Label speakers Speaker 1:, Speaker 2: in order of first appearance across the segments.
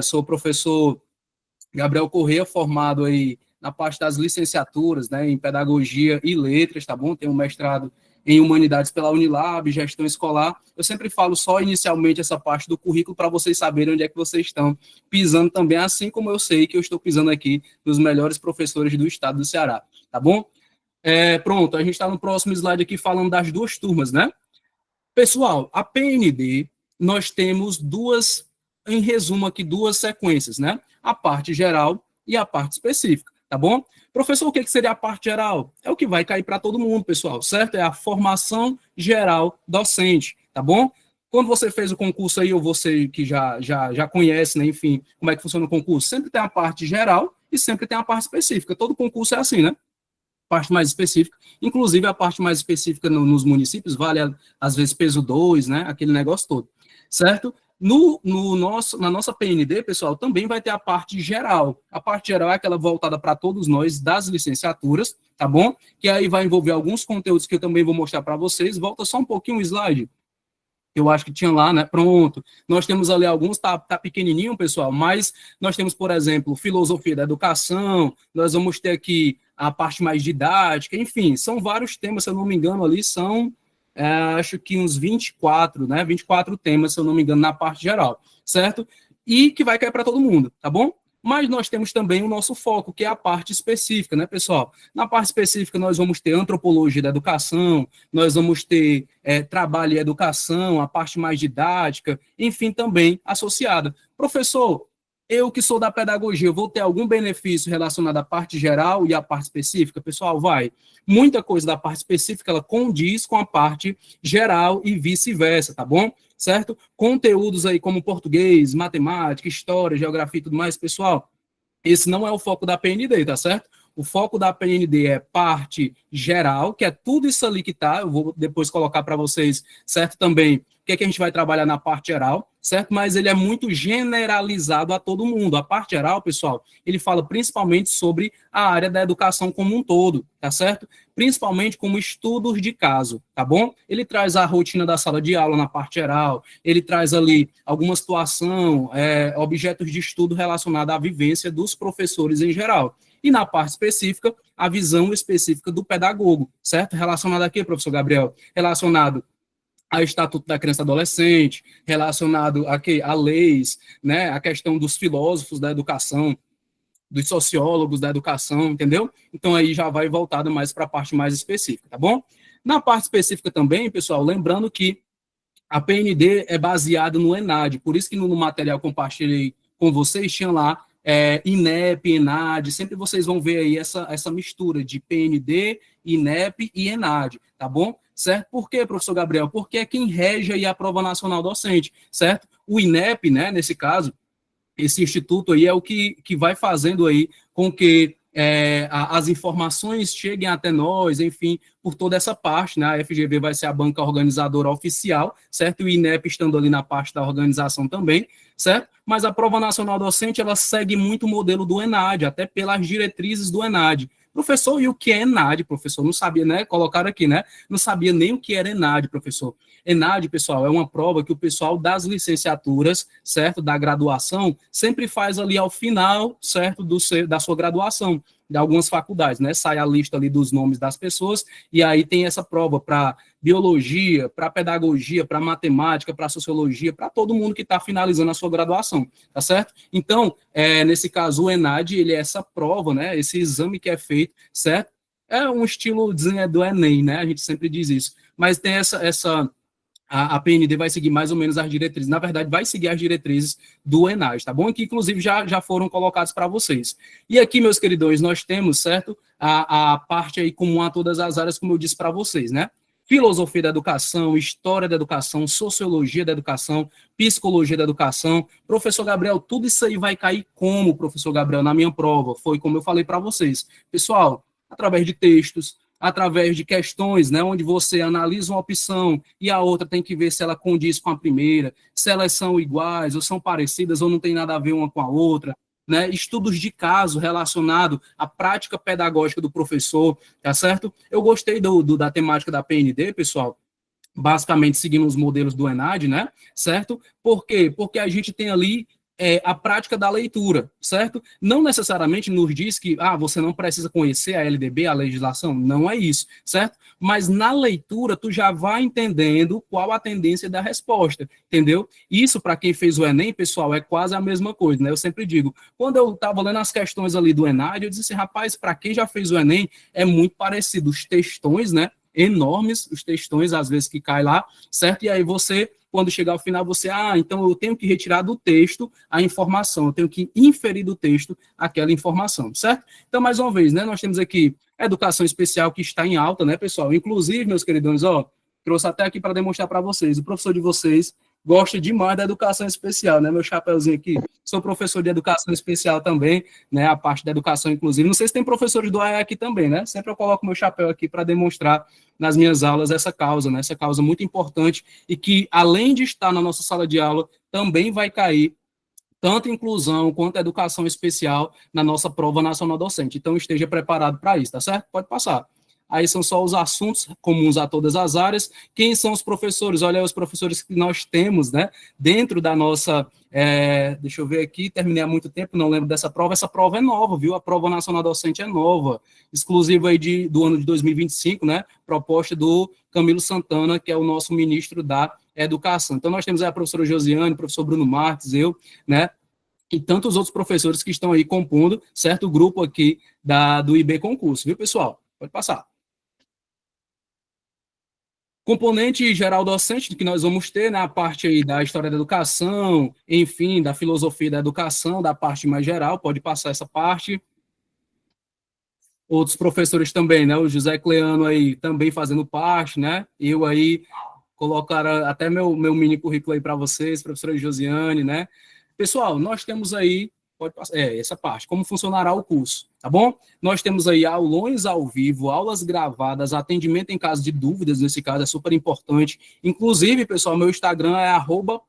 Speaker 1: Sou o professor Gabriel Corrêa, formado aí na parte das licenciaturas, né, em Pedagogia e Letras, tá bom? Tenho um mestrado em Humanidades pela Unilab, Gestão Escolar. Eu sempre falo só inicialmente essa parte do currículo para vocês saberem onde é que vocês estão pisando também, assim como eu sei que eu estou pisando aqui nos melhores professores do estado do Ceará, tá bom? Pronto, a gente está no próximo slide aqui falando das duas turmas, né? Pessoal, a PND, nós temos em resumo aqui, duas sequências, né? A parte geral e a parte específica, tá bom? Professor, o que seria a parte geral? É o que vai cair para todo mundo, pessoal, certo? É a formação geral docente, tá bom? Quando você fez o concurso aí, ou você que já conhece, né, enfim, como é que funciona o concurso, sempre tem a parte geral e sempre tem a parte específica. Todo concurso é assim, né? Parte mais específica, inclusive a parte mais específica nos municípios vale, às vezes, peso 2, né, aquele negócio todo, certo? Na nossa PND, pessoal, também vai ter a parte geral. A parte geral é aquela voltada para todos nós das licenciaturas, tá bom? Que aí vai envolver alguns conteúdos que eu também vou mostrar para vocês. Volta só um pouquinho o slide. Eu acho que tinha lá, né? Pronto. Nós temos ali alguns, tá pequenininho, pessoal, mas nós temos, por exemplo, filosofia da educação, nós vamos ter aqui a parte mais didática, enfim, são vários temas, se eu não me engano, ali são, acho que uns 24, né? 24 temas, se eu não me engano, na parte geral, certo? E que vai cair para todo mundo, tá bom? Mas nós temos também o nosso foco, que é a parte específica, né, pessoal? Na parte específica, nós vamos ter antropologia da educação, nós vamos ter trabalho e educação, a parte mais didática, enfim, também associada. Professor, eu que sou da pedagogia, eu vou ter algum benefício relacionado à parte geral e à parte específica? Pessoal, vai. Muita coisa da parte específica, ela condiz com a parte geral e vice-versa, tá bom? Certo? Conteúdos aí como português, matemática, história, geografia e tudo mais, pessoal, esse não é o foco da PND, tá certo? O foco da PND é parte geral, que é tudo isso ali que tá, eu vou depois colocar para vocês, certo, também, o que é que a gente vai trabalhar na parte geral, certo? Mas ele é muito generalizado a todo mundo. A parte geral, pessoal, ele fala principalmente sobre a área da educação como um todo, tá certo? Principalmente como estudos de caso, tá bom? Ele traz a rotina da sala de aula na parte geral, ele traz ali alguma situação, objetos de estudo relacionados à vivência dos professores em geral. E na parte específica, a visão específica do pedagogo, certo? Relacionado aqui, professor Gabriel, relacionado ao Estatuto da Criança e Adolescente, relacionado a leis, né? A questão dos filósofos da educação, dos sociólogos da educação, entendeu? Então aí já vai voltado mais para a parte mais específica, tá bom? Na parte específica também, pessoal, lembrando que a PND é baseada no ENAD, por isso que no material que compartilhei com vocês tinha lá INEP, ENAD, sempre vocês vão ver aí essa mistura de PND, INEP e ENAD, tá bom? Certo? Por quê, professor Gabriel? Porque é quem rege aí a prova nacional docente, certo? O INEP, né, nesse caso, esse instituto aí é o que vai fazendo aí com que as informações cheguem até nós, enfim, por toda essa parte, né? A FGV vai ser a banca organizadora oficial, certo? O INEP estando ali na parte da organização também, certo? Mas a prova nacional docente, ela segue muito o modelo do ENAD, até pelas diretrizes do ENAD. Professor, e o que é ENAD, professor? Não sabia, né? Colocaram aqui, né? Não sabia nem o que era ENAD, professor. ENAD, pessoal, é uma prova que o pessoal das licenciaturas, certo? Da graduação, sempre faz ali ao final, certo? Da sua graduação, de algumas faculdades, né? Sai a lista ali dos nomes das pessoas, e aí tem essa prova para biologia, para pedagogia, para matemática, para sociologia, para todo mundo que está finalizando a sua graduação, tá certo? Então, nesse caso, o ENAD, ele é essa prova, né? Esse exame que é feito, certo? É um estilo do Enem, né? A gente sempre diz isso. Mas tem a PND vai seguir mais ou menos as diretrizes, na verdade, vai seguir as diretrizes do ENAD, tá bom? Que, inclusive, já foram colocados para vocês. E aqui, meus queridões, nós temos, certo? A parte aí comum a todas as áreas, como eu disse para vocês, né? Filosofia da educação, história da educação, sociologia da educação, psicologia da educação. Professor Gabriel, tudo isso aí vai cair como, professor Gabriel, na minha prova? Foi como eu falei para vocês. Pessoal, através de textos, através de questões, né, onde você analisa uma opção e a outra tem que ver se ela condiz com a primeira, se elas são iguais ou são parecidas ou não tem nada a ver uma com a outra, né, estudos de caso relacionado à prática pedagógica do professor, tá certo? Eu gostei da temática da PND, pessoal, basicamente seguindo os modelos do ENAD, né, certo? Por quê? Porque a gente tem ali a prática da leitura, certo? Não necessariamente nos diz que você não precisa conhecer a LDB, a legislação, não é isso, certo? Mas na leitura tu já vai entendendo qual a tendência da resposta, entendeu? Isso para quem fez o Enem, pessoal, é quase a mesma coisa, né? Eu sempre digo, quando eu estava lendo as questões ali do Enário, eu disse assim, rapaz, para quem já fez o Enem, é muito parecido, os textões, né? Enormes, os textões, às vezes, que cai lá, certo? E aí você, quando chegar ao final, você, então eu tenho que retirar do texto a informação, eu tenho que inferir do texto aquela informação, certo? Então, mais uma vez, né, nós temos aqui a educação especial que está em alta, né, pessoal? Inclusive, meus queridões, trouxe até aqui para demonstrar para vocês, o professor de vocês gosta demais da educação especial, né, meu chapeuzinho aqui, sou professor de educação especial também, né, a parte da educação, inclusive, não sei se tem professores do AE aqui também, né, sempre eu coloco meu chapéu aqui para demonstrar nas minhas aulas essa causa, né, essa causa muito importante e que, além de estar na nossa sala de aula, também vai cair tanto inclusão quanto educação especial na nossa prova nacional docente. Então, esteja preparado para isso, tá certo? Pode passar. Aí são só os assuntos comuns a todas as áreas. Quem são os professores? Olha, os professores que nós temos, né, dentro da nossa, deixa eu ver aqui, terminei há muito tempo, não lembro dessa prova. Essa prova é nova, viu? A prova nacional docente é nova, exclusiva aí do ano de 2025, né? Proposta do Camilo Santana, que é o nosso ministro da Educação. Então, nós temos aí a professora Josiane, o professor Bruno Marques, eu, né? E tantos outros professores que estão aí compondo, certo? O grupo aqui do IB Concurso, viu, pessoal? Pode passar. Componente geral docente que nós vamos ter, né, a parte aí da história da educação, enfim, da filosofia da educação, da parte mais geral, pode passar essa parte. Outros professores também, né, o José Cleano aí também fazendo parte, né, eu aí colocar até meu mini currículo aí para vocês, professora Josiane, né. Pessoal, nós temos aí, pode passar, essa parte, como funcionará o curso, tá bom? Nós temos aí aulões ao vivo, aulas gravadas, atendimento em caso de dúvidas, nesse caso é super importante. Inclusive, pessoal, meu Instagram é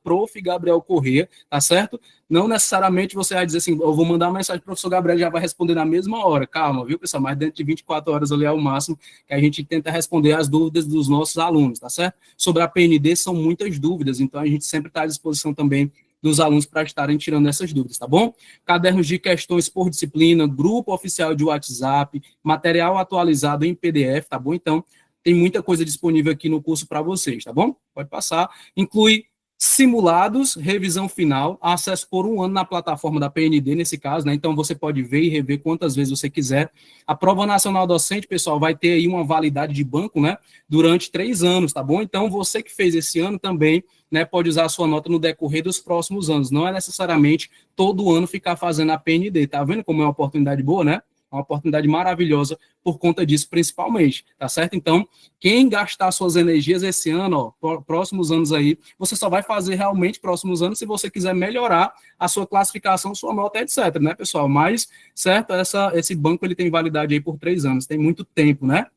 Speaker 1: @profgabrielcorrêa, tá certo? Não necessariamente você vai dizer assim, eu vou mandar uma mensagem pro professor Gabriel e já vai responder na mesma hora. Calma, viu, pessoal? Mas dentro de 24 horas ali é o máximo que a gente tenta responder as dúvidas dos nossos alunos, tá certo? Sobre a PND são muitas dúvidas, então a gente sempre está à disposição também dos alunos para estarem tirando essas dúvidas, tá bom? Cadernos de questões por disciplina, grupo oficial de WhatsApp, material atualizado em PDF, tá bom? Então, tem muita coisa disponível aqui no curso para vocês, tá bom? Pode passar. Inclui simulados, revisão final, acesso por 1 ano na plataforma da PND, nesse caso, né? Então, você pode ver e rever quantas vezes você quiser. A prova nacional docente, pessoal, vai ter aí uma validade de banco, né? Durante 3 anos, tá bom? Então, você que fez esse ano também, né, pode usar a sua nota no decorrer dos próximos anos. Não é necessariamente todo ano ficar fazendo a PND. Tá vendo como é uma oportunidade boa, né? Uma oportunidade maravilhosa por conta disso, principalmente, tá certo? Então, quem gastar suas energias esse ano, próximos anos aí, você só vai fazer realmente próximos anos se você quiser melhorar a sua classificação, sua nota, etc, né, pessoal? Mas, certo, esse banco ele tem validade aí por 3 anos, tem muito tempo, né?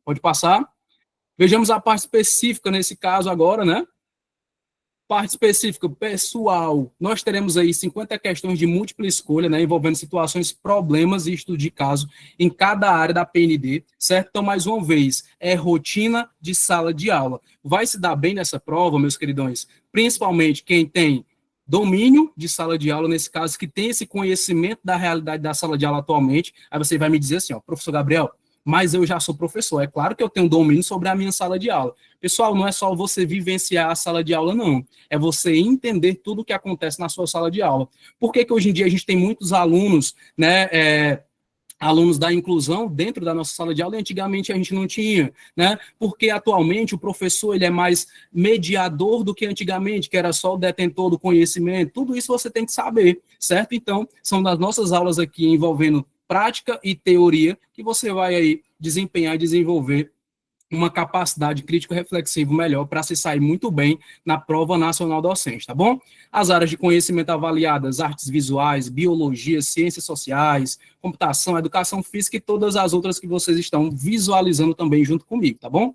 Speaker 1: Pode passar. Vejamos a parte específica nesse caso agora, né? Parte específica, pessoal, nós teremos aí 50 questões de múltipla escolha, né, envolvendo situações, problemas e estudo de caso em cada área da PND, certo? Então, mais uma vez, é rotina de sala de aula. Vai se dar bem nessa prova, meus queridões? Principalmente quem tem domínio de sala de aula, nesse caso, que tem esse conhecimento da realidade da sala de aula atualmente. Aí você vai me dizer assim, professor Gabriel, mas eu já sou professor, é claro que eu tenho domínio sobre a minha sala de aula. Pessoal, não é só você vivenciar a sala de aula, não. É você entender tudo o que acontece na sua sala de aula. Por que hoje em dia a gente tem muitos alunos, né, alunos da inclusão dentro da nossa sala de aula, e antigamente a gente não tinha, né? Porque atualmente o professor ele é mais mediador do que antigamente, que era só o detentor do conhecimento. Tudo isso você tem que saber, certo? Então, são das nossas aulas aqui envolvendo prática e teoria que você vai aí desempenhar e desenvolver uma capacidade crítico-reflexivo melhor para se sair muito bem na prova nacional docente, tá bom? As áreas de conhecimento avaliadas, artes visuais, biologia, ciências sociais, computação, educação física e todas as outras que vocês estão visualizando também junto comigo, tá bom?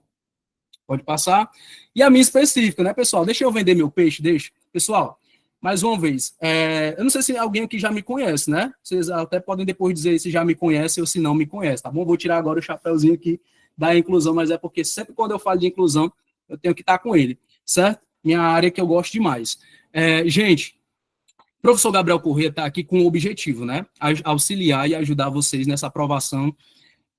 Speaker 1: Pode passar. E a minha específica, né, pessoal? Deixa eu vender meu peixe, deixa. Pessoal, mais uma vez, eu não sei se alguém aqui já me conhece, né? Vocês até podem depois dizer se já me conhece ou se não me conhece, tá bom? Vou tirar agora o chapéuzinho aqui da inclusão, mas é porque sempre quando eu falo de inclusão, eu tenho que estar com ele, certo? Minha área que eu gosto demais. Gente, O professor Gabriel Corrêa está aqui com o objetivo, né? Auxiliar e ajudar vocês nessa aprovação.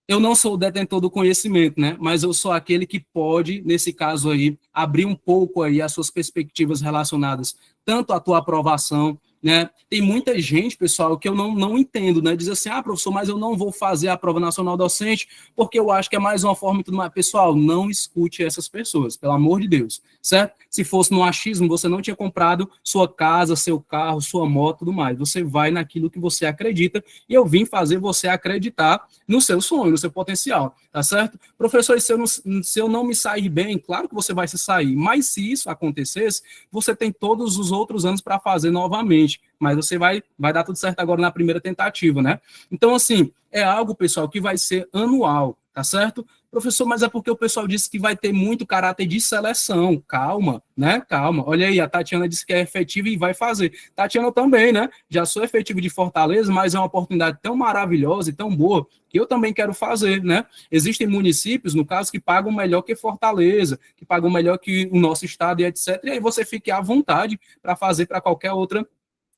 Speaker 1: Eu não sou o detentor do conhecimento, né? Mas eu sou aquele que pode, nesse caso aí, abrir um pouco aí as suas perspectivas relacionadas tanto à tua aprovação, né? Tem muita gente, pessoal, que eu não entendo, né? Diz assim, professor, mas eu não vou fazer a prova nacional docente porque eu acho que é mais uma forma e tudo mais. Pessoal, não escute essas pessoas, pelo amor de Deus, certo? Se fosse no achismo, você não tinha comprado sua casa, seu carro, sua moto, tudo mais. Você vai naquilo que você acredita e eu vim fazer você acreditar no seu sonho, no seu potencial, tá certo? Professor, se eu não me sair bem, claro que você vai se sair, mas se isso acontecesse, você tem todos os outros anos para fazer novamente, mas você vai dar tudo certo agora na primeira tentativa, né? Então, assim, é algo, pessoal, que vai ser anual, tá certo? Professor, mas é porque o pessoal disse que vai ter muito caráter de seleção. Calma, né? Calma. Olha aí, a Tatiana disse que é efetiva e vai fazer. Tatiana também, né? Já sou efetivo de Fortaleza, mas é uma oportunidade tão maravilhosa e tão boa que eu também quero fazer, né? Existem municípios, no caso, que pagam melhor que Fortaleza, que pagam melhor que o nosso estado e etc. E aí você fique à vontade para fazer para qualquer outra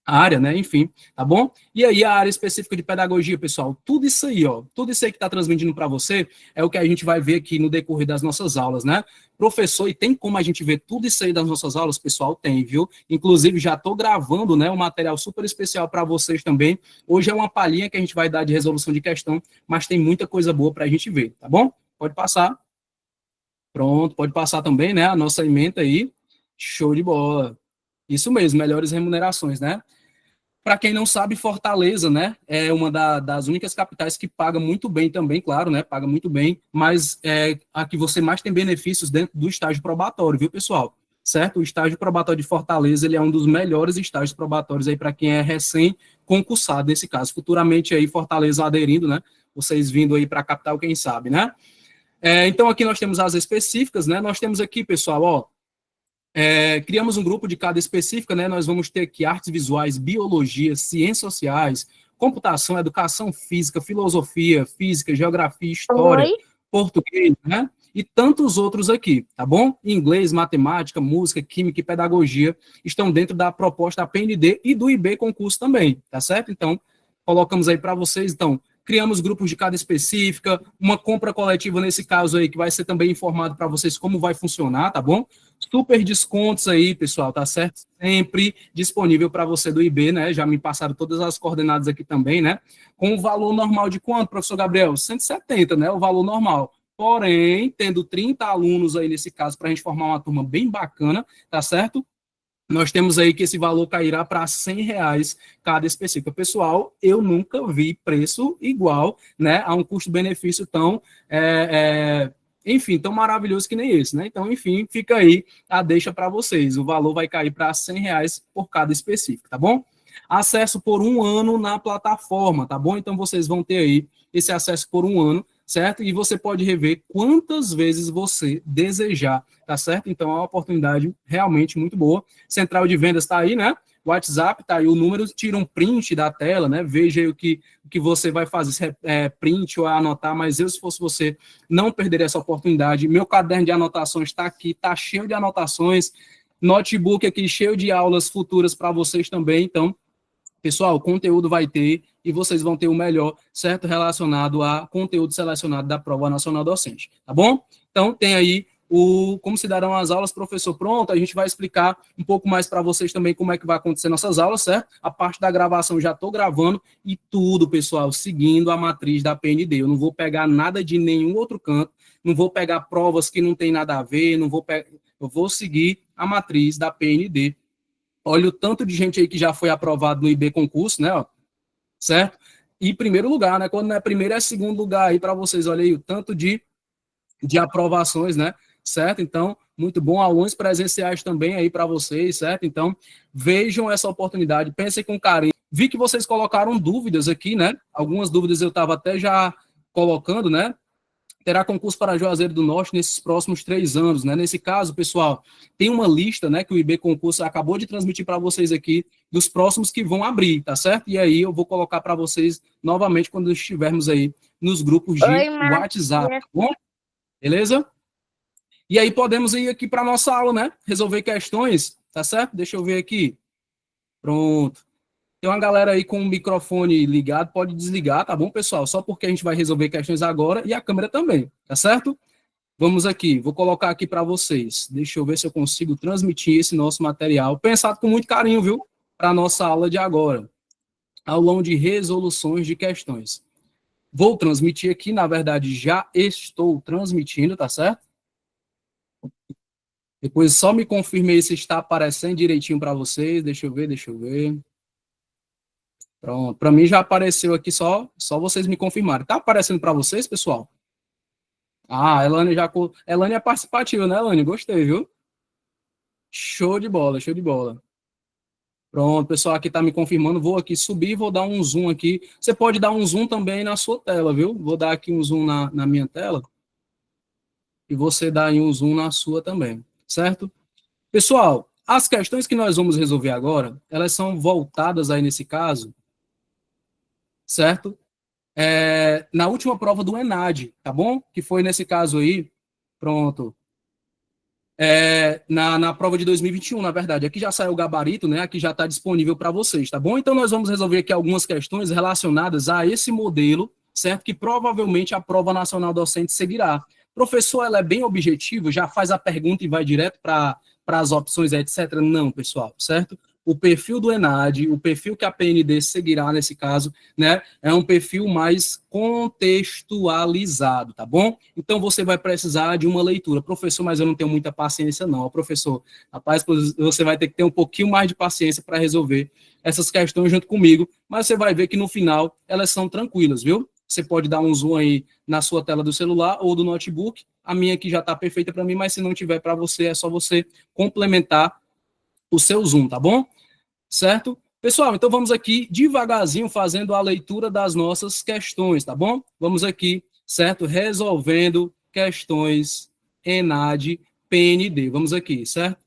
Speaker 1: área, né? Enfim, tá bom? E aí a área específica de pedagogia, pessoal, tudo isso aí, ó, tudo isso aí que está transmitindo para você é o que a gente vai ver aqui no decorrer das nossas aulas, né? Professor, e tem como a gente ver tudo isso aí das nossas aulas, pessoal? Tem, viu? Inclusive, já estou gravando, né, um material super especial para vocês também. Hoje é uma palhinha que a gente vai dar de resolução de questão, mas tem muita coisa boa para a gente ver, tá bom? Pode passar. Pronto, pode passar também, né, a nossa ementa aí. Show de bola. Isso mesmo, melhores remunerações, né? Para quem não sabe, Fortaleza, né, é uma das únicas capitais que paga muito bem também, claro, né, paga muito bem, mas é a que você mais tem benefícios dentro do estágio probatório, viu, pessoal? Certo? O estágio probatório de Fortaleza, ele é um dos melhores estágios probatórios aí para quem é recém-concursado, nesse caso. Futuramente aí, Fortaleza aderindo, né, vocês vindo aí para a capital, quem sabe, né? Então, aqui nós temos as específicas, né, nós temos aqui, pessoal, ó, criamos um grupo de cada específica, né? Nós vamos ter aqui artes visuais, biologia, ciências sociais, computação, educação física, filosofia, física, geografia, história,
Speaker 2: Oi?
Speaker 1: português, né? E tantos outros aqui, tá bom? Inglês, matemática, música, química e pedagogia estão dentro da proposta da PND e do IB concurso também, tá certo? Então, colocamos aí para vocês, então, criamos grupos de cada específica, uma compra coletiva nesse caso aí, que vai ser também informado para vocês como vai funcionar, tá bom? Super descontos aí, pessoal, tá certo? Sempre disponível para você do IB, né? Já me passaram todas as coordenadas aqui também, né? Com o valor normal de quanto, professor Gabriel? 170, né? O valor normal. Porém, tendo 30 alunos aí nesse caso, para a gente formar uma turma bem bacana, tá certo? Nós temos aí que esse valor cairá para R$ 100 cada específica. Pessoal, eu nunca vi preço igual, né, a um custo-benefício tão, enfim, tão maravilhoso que nem esse, né? Então, enfim, fica aí a deixa para vocês. O valor vai cair para R$ 100 por cada específico, tá bom? Acesso por um ano na plataforma, tá bom? Então, vocês vão ter aí esse acesso por um ano, certo? E você pode rever quantas vezes você desejar, tá certo? Então, é uma oportunidade realmente muito boa. Central de vendas está aí, né? WhatsApp, tá aí o número, tira um print da tela, né? Veja aí o que você vai fazer, se é print ou anotar, mas eu, se fosse você, não perderia essa oportunidade. Meu caderno de anotações está aqui, está cheio de anotações, notebook aqui cheio de aulas futuras para vocês também, então, pessoal, conteúdo vai ter e vocês vão ter o melhor, certo? Relacionado a conteúdo selecionado da Prova Nacional Docente, tá bom? Então, tem aí como se darão as aulas, professor. Pronto, a gente vai explicar um pouco mais para vocês também como é que vai acontecer nossas aulas, certo? A parte da gravação já estou gravando e tudo, pessoal, seguindo a matriz da PND. Eu não vou pegar nada de nenhum outro canto, não vou pegar provas que não tem nada a ver, eu vou seguir a matriz da PND. Olha o tanto de gente aí que já foi aprovado no IB concurso, né? Ó, certo? E primeiro lugar, né? Quando não é primeiro, é segundo lugar aí para vocês. Olha aí o tanto de aprovações, né? Certo? Então, muito bom. Alunos presenciais também aí para vocês, certo? Então, vejam essa oportunidade, pensem com carinho. Vi que vocês colocaram dúvidas aqui, né? Algumas dúvidas eu estava até já colocando, né? Terá concurso para Juazeiro do Norte nesses próximos 3 anos, né? Nesse caso, pessoal, tem uma lista, né, que o IB Concurso acabou de transmitir para vocês aqui, dos próximos que vão abrir, tá certo? E aí eu vou colocar para vocês novamente quando estivermos aí nos grupos de
Speaker 2: Oi,
Speaker 1: WhatsApp,
Speaker 2: Maria.
Speaker 1: tá bom? Beleza? E aí podemos ir aqui para nossa aula, né? Resolver questões, tá certo? Deixa eu ver aqui. Pronto. Tem uma galera aí com o microfone ligado, pode desligar, tá bom, pessoal? Só porque a gente vai resolver questões agora e a câmera também, tá certo? Vamos aqui, vou colocar aqui para vocês. Deixa eu ver se eu consigo transmitir esse nosso material, pensado com muito carinho, viu? Para a nossa aula de agora. Aulão de resoluções de questões. Vou transmitir aqui, na verdade, já estou transmitindo, tá certo? Depois só me confirmei se está aparecendo direitinho para vocês. Deixa eu ver. Pronto, para mim já apareceu aqui, só vocês me confirmarem. Tá aparecendo para vocês, pessoal? Ah, Elane já... Elane é participativa, né, Elane? Gostei, viu? Show de bola, show de bola. Pronto, o pessoal aqui está me confirmando. Vou aqui subir, vou dar um zoom aqui. Você pode dar um zoom também na sua tela, viu? Vou dar aqui um zoom na minha tela. E você dá aí um zoom na sua também, certo? Pessoal, as questões que nós vamos resolver agora, elas são voltadas aí nesse caso, certo? Na última prova do ENAD, tá bom? Que foi nesse caso aí, pronto. Na prova de 2021, na verdade. Aqui já saiu o gabarito, né? Aqui já está disponível para vocês, tá bom? Então nós vamos resolver aqui algumas questões relacionadas a esse modelo, certo? Que provavelmente a prova nacional docente seguirá. Professor, ela é bem objetiva, já faz a pergunta e vai direto para as opções, etc. Não, pessoal, certo? O perfil do ENAD, o perfil que a PND seguirá nesse caso, né, é um perfil mais contextualizado, tá bom? Então você vai precisar de uma leitura. Professor, mas eu não tenho muita paciência, não. Professor, rapaz, você vai ter que ter um pouquinho mais de paciência para resolver essas questões junto comigo, mas você vai ver que no final elas são tranquilas, viu? Você pode dar um zoom aí na sua tela do celular ou do notebook. A minha aqui já está perfeita para mim, mas se não tiver para você, é só você complementar o seu zoom, tá bom? Certo? Pessoal, então vamos aqui devagarzinho fazendo a leitura das nossas questões, tá bom? Vamos aqui, certo? Resolvendo questões ENAD, PND. Vamos aqui, certo?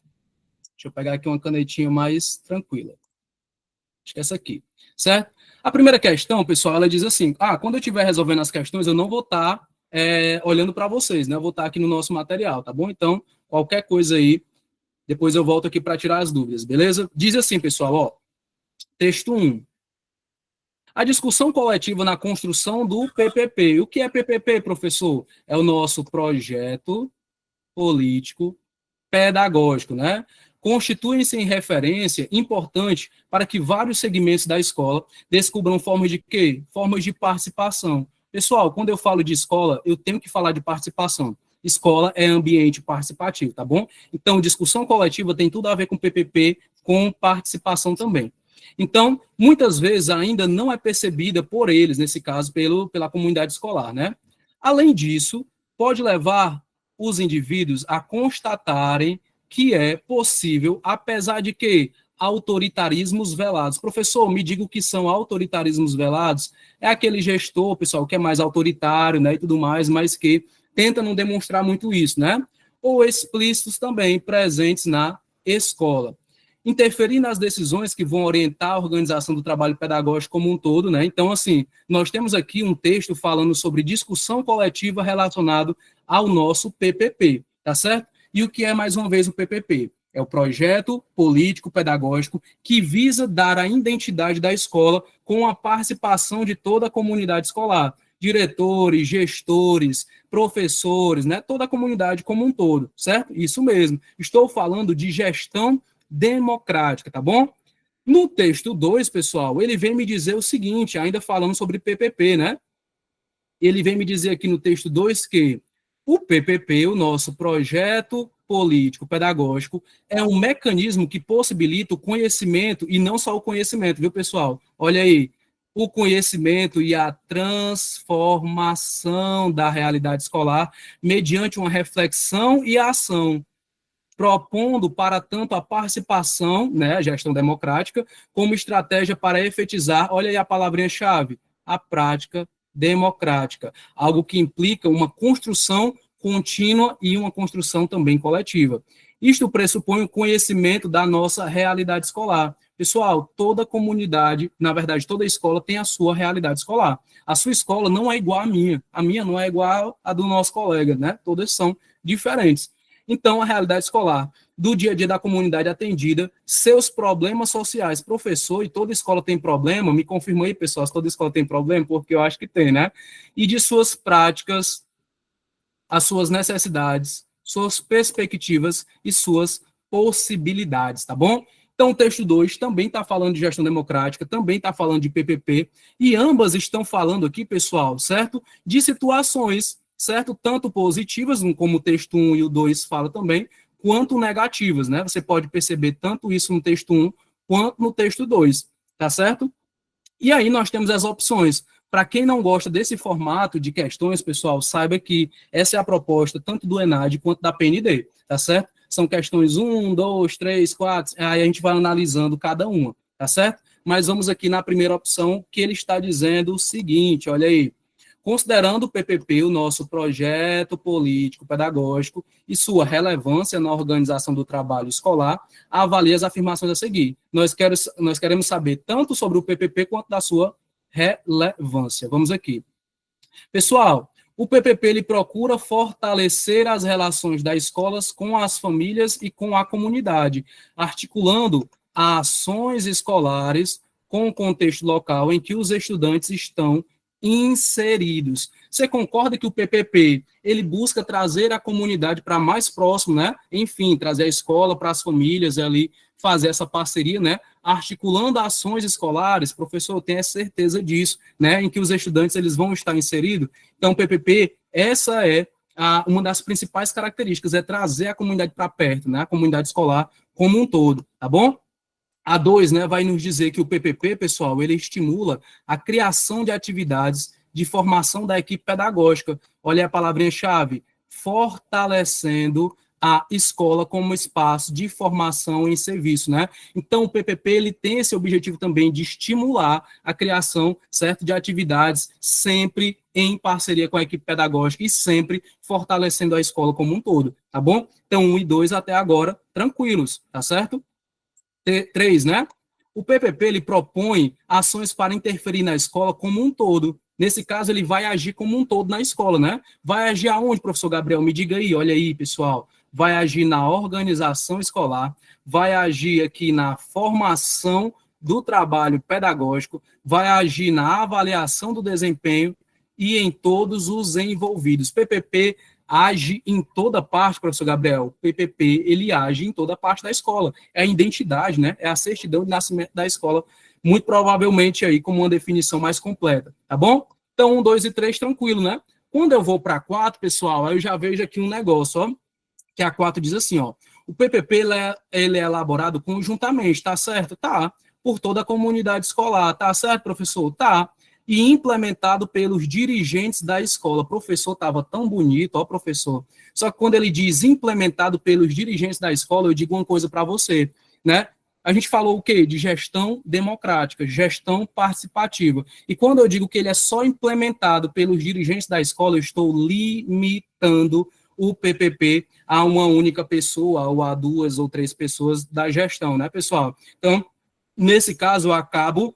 Speaker 1: Deixa eu pegar aqui uma canetinha mais tranquila. Acho que é essa aqui, certo? A primeira questão, pessoal, ela diz assim, quando eu estiver resolvendo as questões, eu não vou estar olhando para vocês, né? Eu vou estar aqui no nosso material, tá bom? Então, qualquer coisa aí, depois eu volto aqui para tirar as dúvidas, beleza? Diz assim, pessoal, ó, texto 1. A discussão coletiva na construção do PPP. O que é PPP, professor? É o nosso projeto político pedagógico, né? Constituem-se em referência importante para que vários segmentos da escola descubram formas de quê? Formas de participação. Pessoal, quando eu falo de escola, eu tenho que falar de participação. Escola é ambiente participativo, tá bom? Então, discussão coletiva tem tudo a ver com PPP, com participação também. Então, muitas vezes ainda não é percebida por eles, nesse caso, pela comunidade escolar, né? Além disso, pode levar os indivíduos a constatarem que é possível, apesar de que autoritarismos velados. Professor, me diga o que são autoritarismos velados. É aquele gestor, pessoal, que é mais autoritário, né, e tudo mais, mas que tenta não demonstrar muito isso, né? Ou explícitos também, presentes na escola. Interferir nas decisões que vão orientar a organização do trabalho pedagógico como um todo, né? Então, assim, nós temos aqui um texto falando sobre discussão coletiva relacionado ao nosso PPP, tá certo? E o que é, mais uma vez, o PPP? É o projeto político pedagógico que visa dar a identidade da escola com a participação de toda a comunidade escolar, diretores, gestores, professores, né? Toda a comunidade como um todo, certo? Isso mesmo. Estou falando de gestão democrática, tá bom? No texto 2, pessoal, ele vem me dizer o seguinte, ainda falando sobre PPP, né? Ele vem me dizer aqui no texto 2 que o PPP, o nosso projeto político pedagógico, é um mecanismo que possibilita o conhecimento, e não só o conhecimento, viu, pessoal? Olha aí, o conhecimento e a transformação da realidade escolar mediante uma reflexão e a ação, propondo para tanto a participação, né, a gestão democrática, como estratégia para efetizar, olha aí a palavrinha-chave, a prática democrática, algo que implica uma construção contínua e uma construção também coletiva. Isto pressupõe o conhecimento da nossa realidade escolar. Pessoal, toda comunidade, na verdade, toda escola tem a sua realidade escolar. A sua escola não é igual à minha, a minha não é igual à do nosso colega, né? Todas são diferentes. Então, a realidade escolar do dia a dia da comunidade atendida, seus problemas sociais. Professor, e toda escola tem problema? Me confirma aí, pessoal, se toda escola tem problema, porque eu acho que tem, né? E de suas práticas, as suas necessidades, suas perspectivas e suas possibilidades, tá bom? Então, o texto 2 também está falando de gestão democrática, também está falando de PPP, e ambas estão falando aqui, pessoal, certo? De situações, certo? Tanto positivas, como o texto 1 e o 2 fala também, quanto negativas, né? Você pode perceber tanto isso no texto 1 quanto no texto 2, tá certo? E aí nós temos as opções. Para quem não gosta desse formato de questões, pessoal, saiba que essa é a proposta tanto do ENAD quanto da PND, tá certo? São questões 1, 2, 3, 4, aí a gente vai analisando cada uma, tá certo? Mas vamos aqui na primeira opção, que ele está dizendo o seguinte, olha aí. Considerando o PPP, o nosso projeto político pedagógico e sua relevância na organização do trabalho escolar, avalie as afirmações a seguir. Nós queremos saber tanto sobre o PPP quanto da sua relevância. Vamos aqui. Pessoal, o PPP ele procura fortalecer as relações das escolas com as famílias e com a comunidade, articulando ações escolares com o contexto local em que os estudantes estão inseridos. Você concorda que o PPP ele busca trazer a comunidade para mais próximo, né? Enfim, trazer a escola para as famílias ali, fazer essa parceria, né? Articulando ações escolares, professor, eu tenho certeza disso, né? Em que os estudantes eles vão estar inseridos. Então, o PPP, essa é uma das principais características, é trazer a comunidade para perto, né? A comunidade escolar como um todo, tá bom? A 2, né, vai nos dizer que o PPP, pessoal, ele estimula a criação de atividades de formação da equipe pedagógica. Olha a palavrinha-chave, fortalecendo a escola como espaço de formação em serviço, né? Então, o PPP, ele tem esse objetivo também de estimular a criação, certo, de atividades sempre em parceria com a equipe pedagógica e sempre fortalecendo a escola como um todo, tá bom? Então, 1 e 2 até agora, tranquilos, tá certo? 3, né? O PPP ele propõe ações para interferir na escola como um todo. Nesse caso, ele vai agir como um todo na escola, né? Vai agir aonde, professor Gabriel? Me diga aí, olha aí, pessoal. Vai agir na organização escolar, vai agir aqui na formação do trabalho pedagógico, vai agir na avaliação do desempenho e em todos os envolvidos. PPP age em toda parte, professor Gabriel. O PPP, ele age em toda parte da escola. É a identidade, né? É a certidão de nascimento da escola, muito provavelmente aí como uma definição mais completa, tá bom? Então, 1, 2 e 3, tranquilo, né? Quando eu vou para 4, pessoal, aí eu já vejo aqui um negócio, ó, que a 4 diz assim, ó, o PPP ele é elaborado conjuntamente, tá certo? Tá. Por toda a comunidade escolar, tá certo, professor? Tá. E implementado pelos dirigentes da escola. O professor estava tão bonito, ó, professor. Só que quando ele diz implementado pelos dirigentes da escola, eu digo uma coisa para você, né? A gente falou o quê? De gestão democrática, gestão participativa. E quando eu digo que ele é só implementado pelos dirigentes da escola, eu estou limitando o PPP a uma única pessoa, ou a 2 ou 3 pessoas da gestão, né, pessoal? Então, nesse caso, eu acabo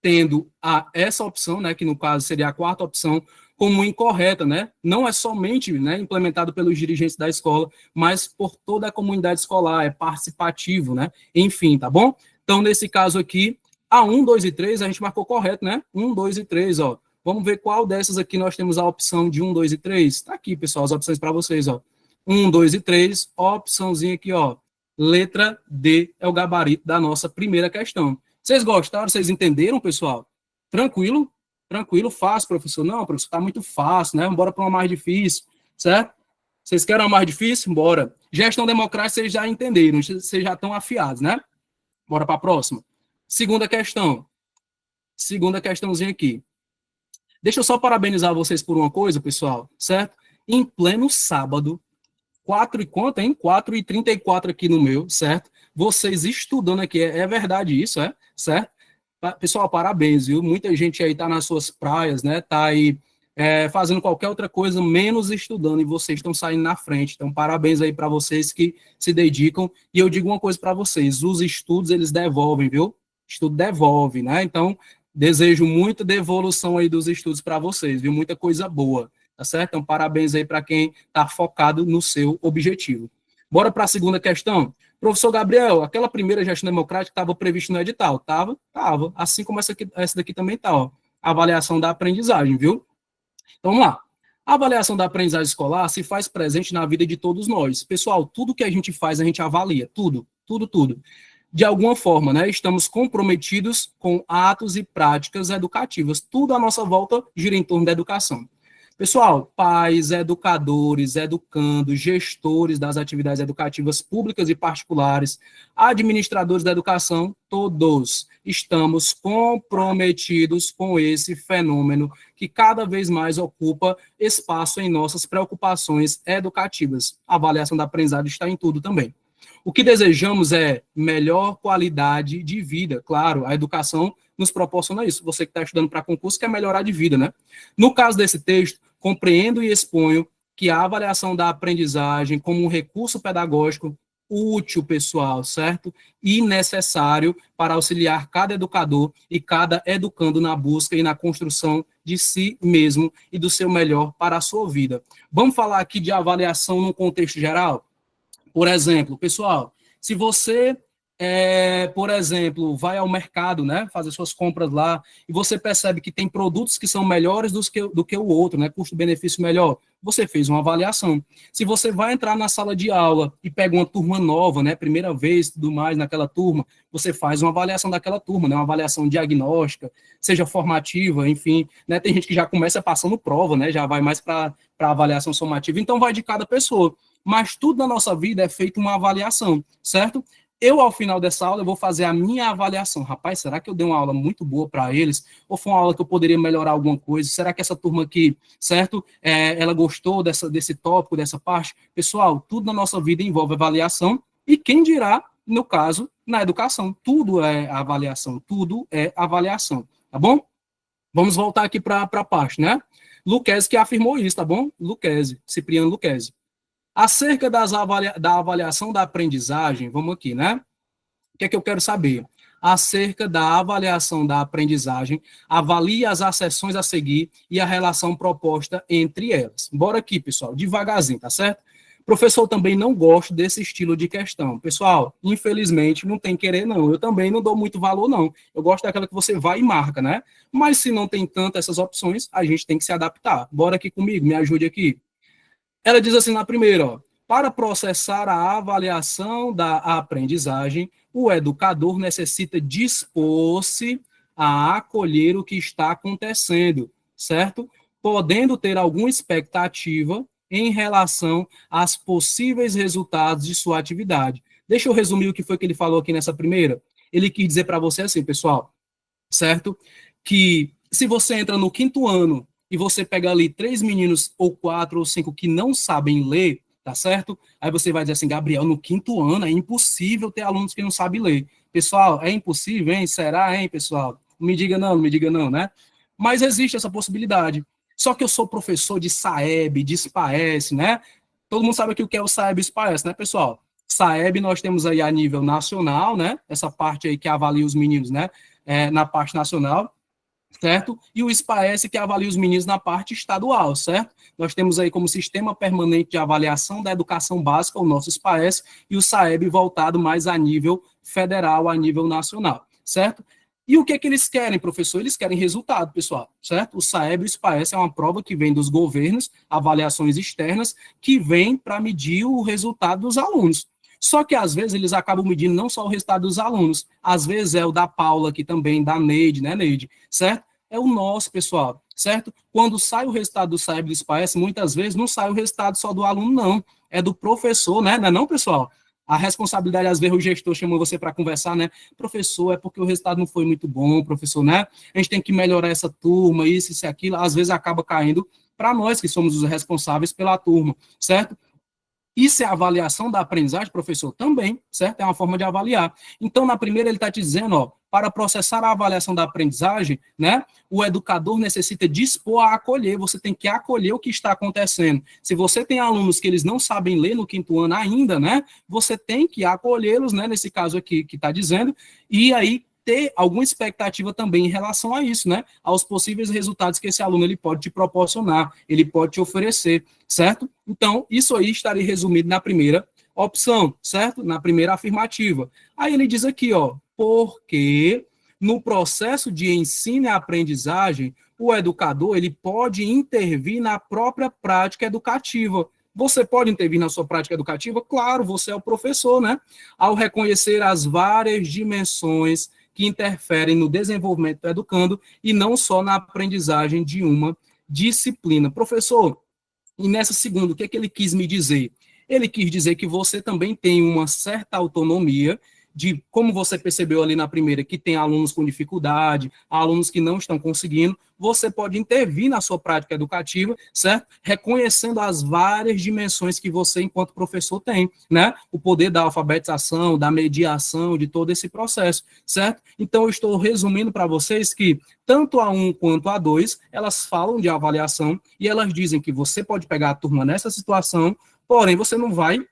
Speaker 1: tendo essa opção, né, que no caso seria a quarta opção, como incorreta, né? Não é somente, né, implementado pelos dirigentes da escola, mas por toda a comunidade escolar, é participativo, né? Enfim, tá bom? Então, nesse caso aqui, a 1, 2 e 3, a gente marcou correto, né? 1, 2 e 3, ó. Vamos ver qual dessas aqui nós temos a opção de 1, 2 e 3. Tá aqui, pessoal, as opções para vocês, ó. 1, 2 e 3, opçãozinha aqui, ó. Letra D é o gabarito da nossa primeira questão. Vocês gostaram? Vocês entenderam, pessoal? Tranquilo? Tranquilo, fácil, professor. Não, professor, está muito fácil, né? Bora para uma mais difícil, certo? Vocês querem uma mais difícil? Bora. Gestão democrática, vocês já entenderam, vocês já estão afiados, né? Bora para a próxima. Segunda questão. Segunda questãozinha aqui. Deixa eu só parabenizar vocês por uma coisa, pessoal, certo? Em pleno sábado, 4 e quanto, hein? 4h34 aqui no meu, certo? Vocês estudando aqui, é verdade isso, certo? Pessoal, parabéns, viu? Muita gente aí tá nas suas praias, né? Tá aí fazendo qualquer outra coisa, menos estudando, e vocês estão saindo na frente. Então, parabéns aí para vocês que se dedicam. E eu digo uma coisa para vocês, os estudos, eles devolvem, viu? Estudo devolve, né? Então, desejo muita devolução aí dos estudos para vocês, viu? Muita coisa boa. tá certo? Então, parabéns aí para quem está focado no seu objetivo. Bora para a segunda questão. Professor Gabriel, aquela primeira gestão democrática estava prevista no edital? Estava? Estava. Assim como essa daqui também está, ó. Avaliação da aprendizagem, viu? Então, vamos lá. A avaliação da aprendizagem escolar se faz presente na vida de todos nós. Pessoal, tudo que a gente faz, a gente avalia. Tudo, tudo, tudo. De alguma forma, né? Estamos comprometidos com atos e práticas educativas. Tudo à nossa volta gira em torno da educação. Pessoal, pais, educadores, educandos, gestores das atividades educativas públicas e particulares, administradores da educação, todos estamos comprometidos com esse fenômeno que cada vez mais ocupa espaço em nossas preocupações educativas. A avaliação da aprendizagem está em tudo também. O que desejamos é melhor qualidade de vida. Claro, a educação nos proporciona isso. Você que está estudando para concurso quer melhorar de vida, né? No caso desse texto, compreendo e exponho que a avaliação da aprendizagem como um recurso pedagógico útil, pessoal, certo? E necessário para auxiliar cada educador e cada educando na busca e na construção de si mesmo e do seu melhor para a sua vida. Vamos falar aqui de avaliação num contexto geral? Por exemplo, pessoal, se você, por exemplo, vai ao mercado, né, fazer suas compras lá, e você percebe que tem produtos que são melhores do que o outro, né, custo-benefício melhor, você fez uma avaliação. Se você vai entrar na sala de aula e pega uma turma nova, né, primeira vez, tudo mais, naquela turma, você faz uma avaliação daquela turma, né, uma avaliação diagnóstica, seja formativa, enfim, né, tem gente que já começa passando prova, né, já vai mais para avaliação somativa, então vai de cada pessoa. Mas tudo na nossa vida é feito uma avaliação, certo? Eu, ao final dessa aula, eu vou fazer a minha avaliação. Rapaz, será que eu dei uma aula muito boa para eles? Ou foi uma aula que eu poderia melhorar alguma coisa? Será que essa turma aqui, certo? Ela gostou desse tópico, dessa parte? Pessoal, tudo na nossa vida envolve avaliação. E quem dirá, no caso, na educação? Tudo é avaliação. Tudo é avaliação. Tá bom? Vamos voltar aqui para a parte, né? Lucchesi que afirmou isso, tá bom? Lucchesi, Cipriano Lucchesi. Acerca da avaliação da aprendizagem, vamos aqui, né? O que é que eu quero saber? Acerca da avaliação da aprendizagem, avalie as acessões a seguir e a relação proposta entre elas. Bora aqui, pessoal, devagarzinho, tá certo? Professor, também não gosto desse estilo de questão. Pessoal, infelizmente, não tem querer, não. Eu também não dou muito valor, não. Eu gosto daquela que você vai e marca, né? Mas se não tem tanto essas opções, a gente tem que se adaptar. Bora aqui comigo, me ajude aqui. Ela diz assim na primeira, ó, para processar a avaliação da aprendizagem, o educador necessita dispor-se a acolher o que está acontecendo, certo? Podendo ter alguma expectativa em relação aos possíveis resultados de sua atividade. Deixa eu resumir o que foi que ele falou aqui nessa primeira. Ele quis dizer para você assim, pessoal, certo? Que se você entra no 5º ano e você pega ali 3 meninos, ou 4 ou 5 que não sabem ler, tá certo? Aí você vai dizer assim, Gabriel, no 5º ano é impossível ter alunos que não sabem ler. Pessoal, é impossível, hein? Será, hein, pessoal? Não me diga não, não me diga não, né? Mas existe essa possibilidade. Só que eu sou professor de SAEB, de SPAES, né? Todo mundo sabe aqui o que é o SAEB e SPAES, né, pessoal? SAEB nós temos aí a nível nacional, né? Essa parte aí que avalia os meninos, né? Na parte nacional, certo? E o SPAES que avalia os meninos na parte estadual, certo? Nós temos aí como sistema permanente de avaliação da educação básica o nosso SPAES e o SAEB voltado mais a nível federal, a nível nacional, certo? E o que é que eles querem, professor? Eles querem resultado, pessoal, certo? O SAEB e o SPAES é uma prova que vem dos governos, avaliações externas, que vem para medir o resultado dos alunos. Só que, às vezes, eles acabam medindo não só o resultado dos alunos, às vezes é o da Paula aqui também, da Neide, né, Neide? Certo? É o nosso, pessoal, certo? Quando sai o resultado do SAEB e do SPAES, muitas vezes não sai o resultado só do aluno, não. É do professor, né? Não é não, pessoal? A responsabilidade, às vezes, o gestor chama você para conversar, né? Professor, é porque o resultado não foi muito bom, professor, né? A gente tem que melhorar essa turma, isso e aquilo. Às vezes acaba caindo para nós, que somos os responsáveis pela turma, certo? Isso é avaliação da aprendizagem, professor? Também, certo? É uma forma de avaliar. Então, na primeira, ele está te dizendo, ó, para processar a avaliação da aprendizagem, né, o educador necessita dispor a acolher, você tem que acolher o que está acontecendo. Se você tem alunos que eles não sabem ler no 5º ano ainda, né, você tem que acolhê-los, né, nesse caso aqui que está dizendo, e aí ter alguma expectativa também em relação a isso, né? Aos possíveis resultados que esse aluno ele pode te proporcionar, ele pode te oferecer, certo? Então, isso aí estaria resumido na primeira opção, certo? Na primeira afirmativa. Aí ele diz aqui, ó, porque no processo de ensino e aprendizagem, o educador ele pode intervir na própria prática educativa. Você pode intervir na sua prática educativa? Claro, você é o professor, né? Ao reconhecer as várias dimensões que interferem no desenvolvimento do educando e não só na aprendizagem de uma disciplina. Professor, e nessa segunda, o que é que ele quis me dizer? Ele quis dizer que você também tem uma certa autonomia de, como você percebeu ali na primeira, que tem alunos com dificuldade, alunos que não estão conseguindo, você pode intervir na sua prática educativa, certo? Reconhecendo as várias dimensões que você, enquanto professor, tem, né? O poder da alfabetização, da mediação, de todo esse processo, certo? Então, eu estou resumindo para vocês que tanto a 1 quanto a 2, elas falam de avaliação e elas dizem que você pode pegar a turma nessa situação, porém, você não vai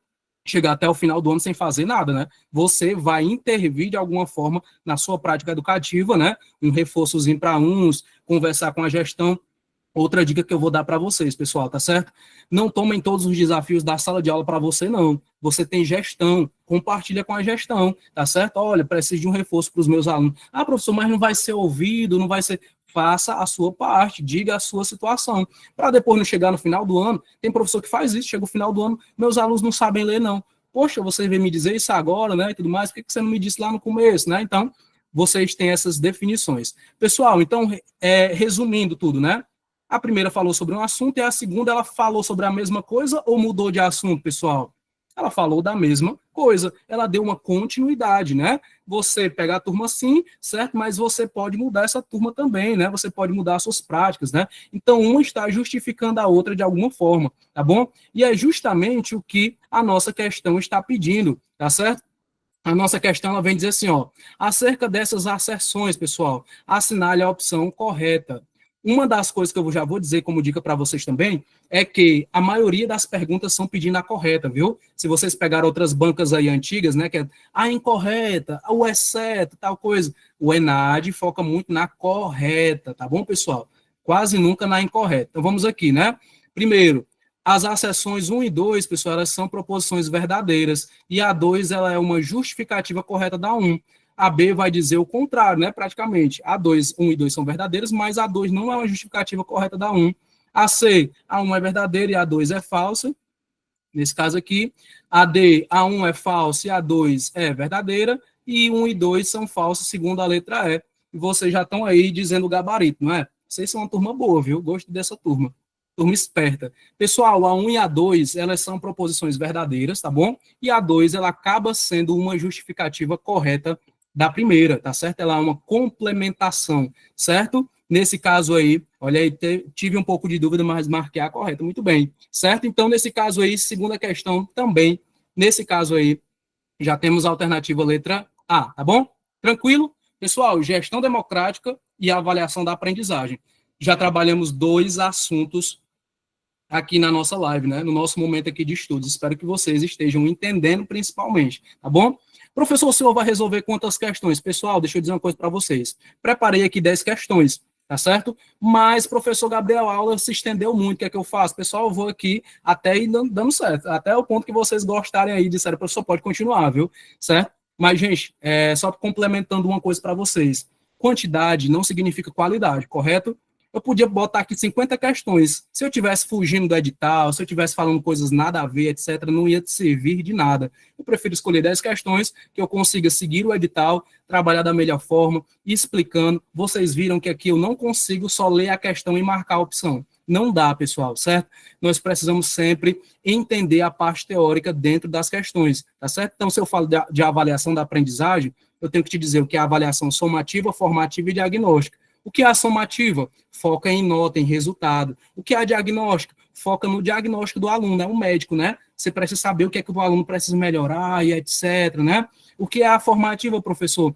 Speaker 1: chegar até o final do ano sem fazer nada, né? Você vai intervir de alguma forma na sua prática educativa, né? Um reforçozinho para uns, conversar com a gestão. Outra dica que eu vou dar para vocês, pessoal, tá certo? Não tomem todos os desafios da sala de aula para você, não. Você tem gestão, compartilha com a gestão, tá certo? Olha, preciso de um reforço para os meus alunos. Ah, professor, mas não vai ser ouvido, não vai ser... Faça a sua parte, diga a sua situação, para depois não chegar no final do ano. Tem professor que faz isso, chega o final do ano, meus alunos não sabem ler, não. Poxa, você veio me dizer isso agora, né, e tudo mais, por que você não me disse lá no começo, né? Então, vocês têm essas definições. Pessoal, então, resumindo tudo, né? A primeira falou sobre um assunto e a segunda ela falou sobre a mesma coisa ou mudou de assunto, pessoal? Ela falou da mesma coisa, ela deu uma continuidade, né? Você pega a turma sim, certo? Mas você pode mudar essa turma também, né? Você pode mudar as suas práticas, né? Então, uma está justificando a outra de alguma forma, tá bom? E é justamente o que a nossa questão está pedindo, tá certo? A nossa questão ela vem dizer assim, ó, acerca dessas asserções, pessoal, assinale a opção correta. Uma das coisas que eu já vou dizer como dica para vocês também é que a maioria das perguntas são pedindo a correta, viu? Se vocês pegarem outras bancas aí antigas, né, que é a incorreta, o exceto, tal coisa, o ENAD foca muito na correta, tá bom, pessoal? Quase nunca na incorreta. Então vamos aqui, né? Primeiro, as acessões 1 e 2, pessoal, elas são proposições verdadeiras, e a 2 ela é uma justificativa correta da 1. A B vai dizer o contrário, né, praticamente. A 2, 1 e 2 são verdadeiras, mas a 2 não é uma justificativa correta da 1. A C, a 1 é verdadeira e a 2 é falsa. Nesse caso aqui, a D, a 1 é falsa e a 2 é verdadeira, e 1 e 2 são falsos, segundo a letra E. E vocês já estão aí dizendo o gabarito, não é? Vocês são uma turma boa, viu? Gosto dessa turma. Turma esperta. Pessoal, a 1 e a 2, elas são proposições verdadeiras, tá bom? E a 2, ela acaba sendo uma justificativa correta da primeira, tá certo? Ela é uma complementação, certo? Nesse caso aí, olha aí, tive um pouco de dúvida, mas marquei a correta, muito bem, certo? Então, nesse caso aí, segunda questão também, nesse caso aí, já temos a alternativa letra A, tá bom? Tranquilo? Pessoal, gestão democrática e avaliação da aprendizagem. Já trabalhamos 2 assuntos aqui na nossa live, né? No nosso momento aqui de estudos. Espero que vocês estejam entendendo principalmente, tá bom? Professor, o senhor vai resolver quantas questões? Pessoal, deixa eu dizer uma coisa para vocês. Preparei aqui 10 questões, tá certo? Mas, professor Gabriel, a aula se estendeu muito, o que é que eu faço? Pessoal, eu vou aqui até ir dando certo, até o ponto que vocês gostarem aí, disseram, professor, pode continuar, viu? Certo? Mas, gente, só complementando uma coisa para vocês. Quantidade não significa qualidade, correto? Eu podia botar aqui 50 questões. Se eu tivesse fugindo do edital, se eu tivesse falando coisas nada a ver, etc., não ia te servir de nada. Eu prefiro escolher 10 questões que eu consiga seguir o edital, trabalhar da melhor forma, explicando. Vocês viram que aqui eu não consigo só ler a questão e marcar a opção. Não dá, pessoal, certo? Nós precisamos sempre entender a parte teórica dentro das questões, tá certo? Então, se eu falo de avaliação da aprendizagem, eu tenho que te dizer o que é avaliação somativa, formativa e diagnóstica. O que é a somativa? Foca em nota, em resultado. O que é a diagnóstica? Foca no diagnóstico do aluno, é um médico, né? Você precisa saber o que é que o aluno precisa melhorar e etc, né? O que é a formativa, professor?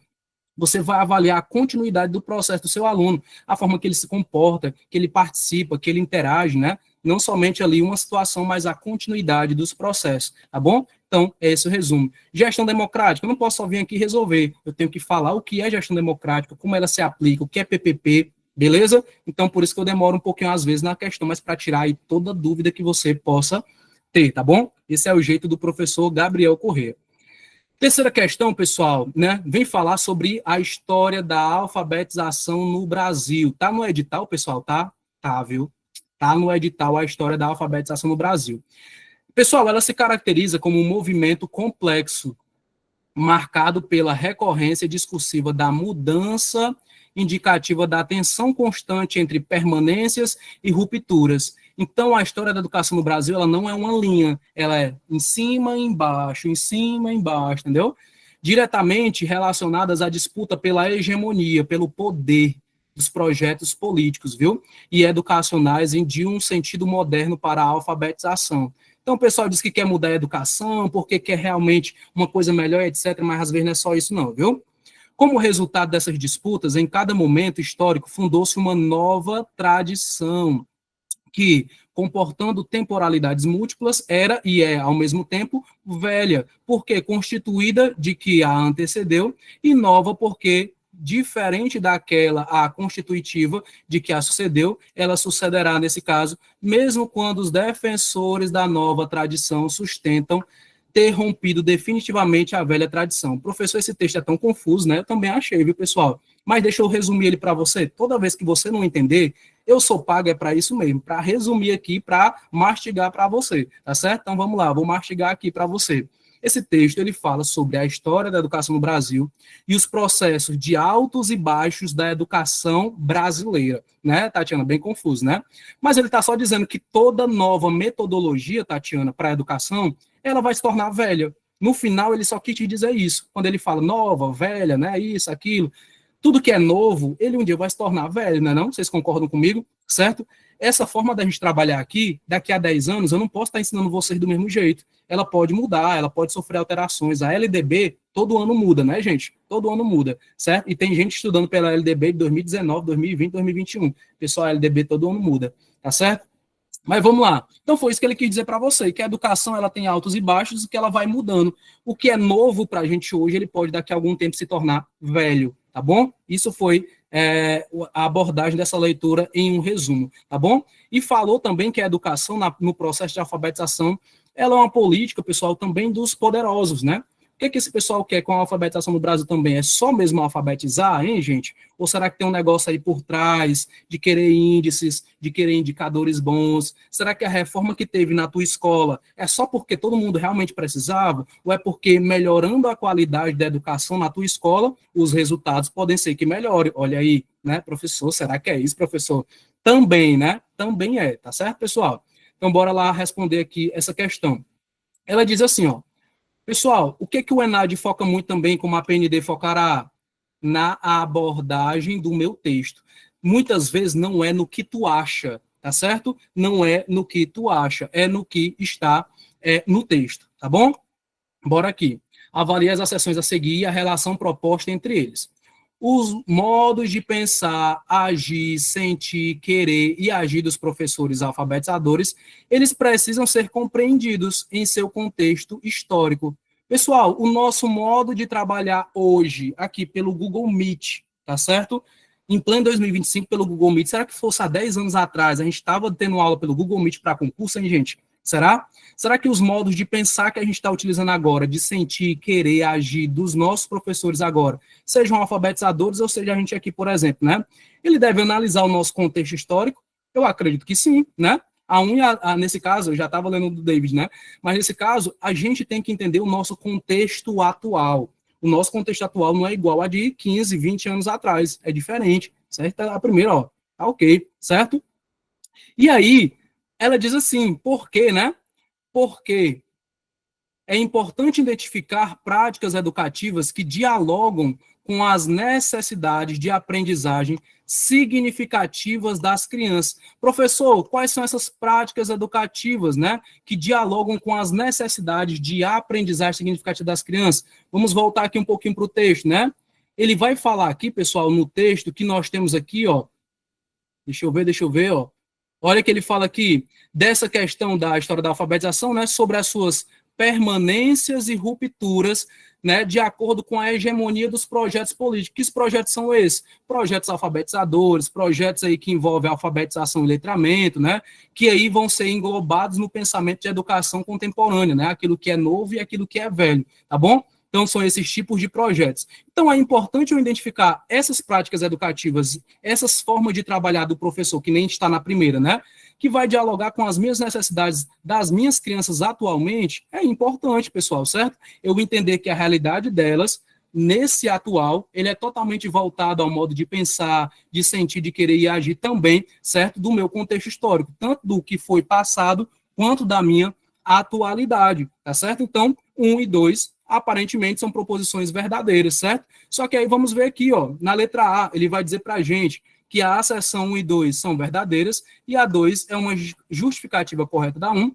Speaker 1: Você vai avaliar a continuidade do processo do seu aluno, a forma que ele se comporta, que ele participa, que ele interage, né? Não somente ali uma situação, mas a continuidade dos processos, tá bom? Então, é esse o resumo. Gestão democrática, eu não posso só vir aqui resolver, eu tenho que falar o que é gestão democrática, como ela se aplica, o que é PPP, beleza? Então, por isso que eu demoro um pouquinho às vezes na questão, mas para tirar aí toda dúvida que você possa ter, tá bom? Esse é o jeito do professor Gabriel Corrêa. Terceira questão, pessoal, né? Vem falar sobre a história da alfabetização no Brasil. Tá no edital, pessoal, tá? Tá, viu? Tá no edital a história da alfabetização no Brasil. Pessoal, ela se caracteriza como um movimento complexo, marcado pela recorrência discursiva da mudança, indicativa da tensão constante entre permanências e rupturas. Então, a história da educação no Brasil, ela não é uma linha, ela é em cima, embaixo, entendeu? Diretamente relacionadas à disputa pela hegemonia, pelo poder dos projetos políticos, viu? E educacionais de um sentido moderno para a alfabetização. Então, o pessoal diz que quer mudar a educação, porque quer realmente uma coisa melhor, etc., mas às vezes não é só isso não, viu? Como resultado dessas disputas, em cada momento histórico, fundou-se uma nova tradição, que, comportando temporalidades múltiplas, era e é, ao mesmo tempo, velha, porque constituída de que a antecedeu, e nova porque, diferente daquela a constitutiva de que a sucedeu, ela sucederá nesse caso, mesmo quando os defensores da nova tradição sustentam ter rompido definitivamente a velha tradição. Professor, esse texto é tão confuso, né? Eu também achei, viu, pessoal? Mas deixa eu resumir ele para você. Toda vez que você não entender, eu sou pago é para isso mesmo, para resumir aqui, para mastigar para você, tá certo? Então vamos lá, vou mastigar aqui para você. Esse texto ele fala sobre a história da educação no Brasil e os processos de altos e baixos da educação brasileira, né, Tatiana? Bem confuso, né? Mas ele está só dizendo que toda nova metodologia, Tatiana, para a educação, ela vai se tornar velha. No final, ele só quis te dizer isso. Quando ele fala nova, velha, né, isso, aquilo, tudo que é novo, ele um dia vai se tornar velho, não é não? Vocês concordam comigo? Certo? Essa forma da gente trabalhar aqui, daqui a 10 anos, eu não posso estar ensinando vocês do mesmo jeito. Ela pode mudar, ela pode sofrer alterações. A LDB, todo ano muda, né, gente? Todo ano muda, certo? E tem gente estudando pela LDB de 2019, 2020, 2021. Pessoal, a LDB todo ano muda, tá certo? Mas vamos lá. Então foi isso que ele quis dizer para você, que a educação ela tem altos e baixos e que ela vai mudando. O que é novo para a gente hoje, ele pode daqui a algum tempo se tornar velho, tá bom? Isso foi a abordagem dessa leitura em um resumo, tá bom? E falou também que a educação no processo de alfabetização, ela é uma política, pessoal, também dos poderosos, né? O que esse pessoal quer com a alfabetização no Brasil também? É só mesmo alfabetizar, hein, gente? Ou será que tem um negócio aí por trás de querer índices, de querer indicadores bons? Será que a reforma que teve na tua escola é só porque todo mundo realmente precisava? Ou é porque melhorando a qualidade da educação na tua escola, os resultados podem ser que melhore? Olha aí, né, professor? Será que é isso, professor? Também, né? Também é, tá certo, pessoal? Então, bora lá responder aqui essa questão. Ela diz assim, ó. Pessoal, o que o ENAD foca muito também, como a PND focará? Na abordagem do meu texto. Muitas vezes não é no que tu acha, tá certo? Não é no que tu acha, é no que está no texto, tá bom? Bora aqui. Avalie as acessões a seguir e a relação proposta entre eles. Os modos de pensar, agir, sentir, querer e agir dos professores alfabetizadores, eles precisam ser compreendidos em seu contexto histórico. Pessoal, o nosso modo de trabalhar hoje, aqui pelo Google Meet, tá certo? Em pleno 2025, pelo Google Meet, será que fosse há 10 anos atrás, a gente estava tendo aula pelo Google Meet para concurso, hein, gente? Será? Será que os modos de pensar que a gente está utilizando agora, de sentir, querer, agir dos nossos professores agora, sejam alfabetizadores ou seja a gente aqui, por exemplo, né? Ele deve analisar o nosso contexto histórico? Eu acredito que sim, né? Nesse caso, eu já estava lendo do David, né? Mas nesse caso, a gente tem que entender o nosso contexto atual. O nosso contexto atual não é igual a de 15, 20 anos atrás. É diferente, certo? A primeira, ó, tá ok, certo? E aí, ela diz assim, por quê, né? Porque é importante identificar práticas educativas que dialogam com as necessidades de aprendizagem significativas das crianças. Professor, quais são essas práticas educativas, né, que dialogam com as necessidades de aprendizagem significativa das crianças? Vamos voltar aqui um pouquinho para o texto, né? Ele vai falar aqui, pessoal, no texto que nós temos aqui, ó. Deixa eu ver, ó. Olha que ele fala aqui dessa questão da história da alfabetização, né, sobre as suas permanências e rupturas, né, de acordo com a hegemonia dos projetos políticos. Que projetos são esses? Projetos alfabetizadores, projetos aí que envolvem alfabetização e letramento, né, que aí vão ser englobados no pensamento de educação contemporânea, né, aquilo que é novo e aquilo que é velho, tá bom? Então, são esses tipos de projetos. Então, é importante eu identificar essas práticas educativas, essas formas de trabalhar do professor, que nem está na primeira, né? Que vai dialogar com as minhas necessidades das minhas crianças atualmente. É importante, pessoal, certo? Eu entender que a realidade delas, nesse atual, ele é totalmente voltado ao modo de pensar, de sentir, de querer e agir também, certo? Do meu contexto histórico, tanto do que foi passado, quanto da minha atualidade, tá certo? Então, 1 e 2 aparentemente são proposições verdadeiras, certo? Só que aí vamos ver aqui, ó, na letra A, ele vai dizer para a gente que a acessão 1 e 2 são verdadeiras e a 2 é uma justificativa correta da 1.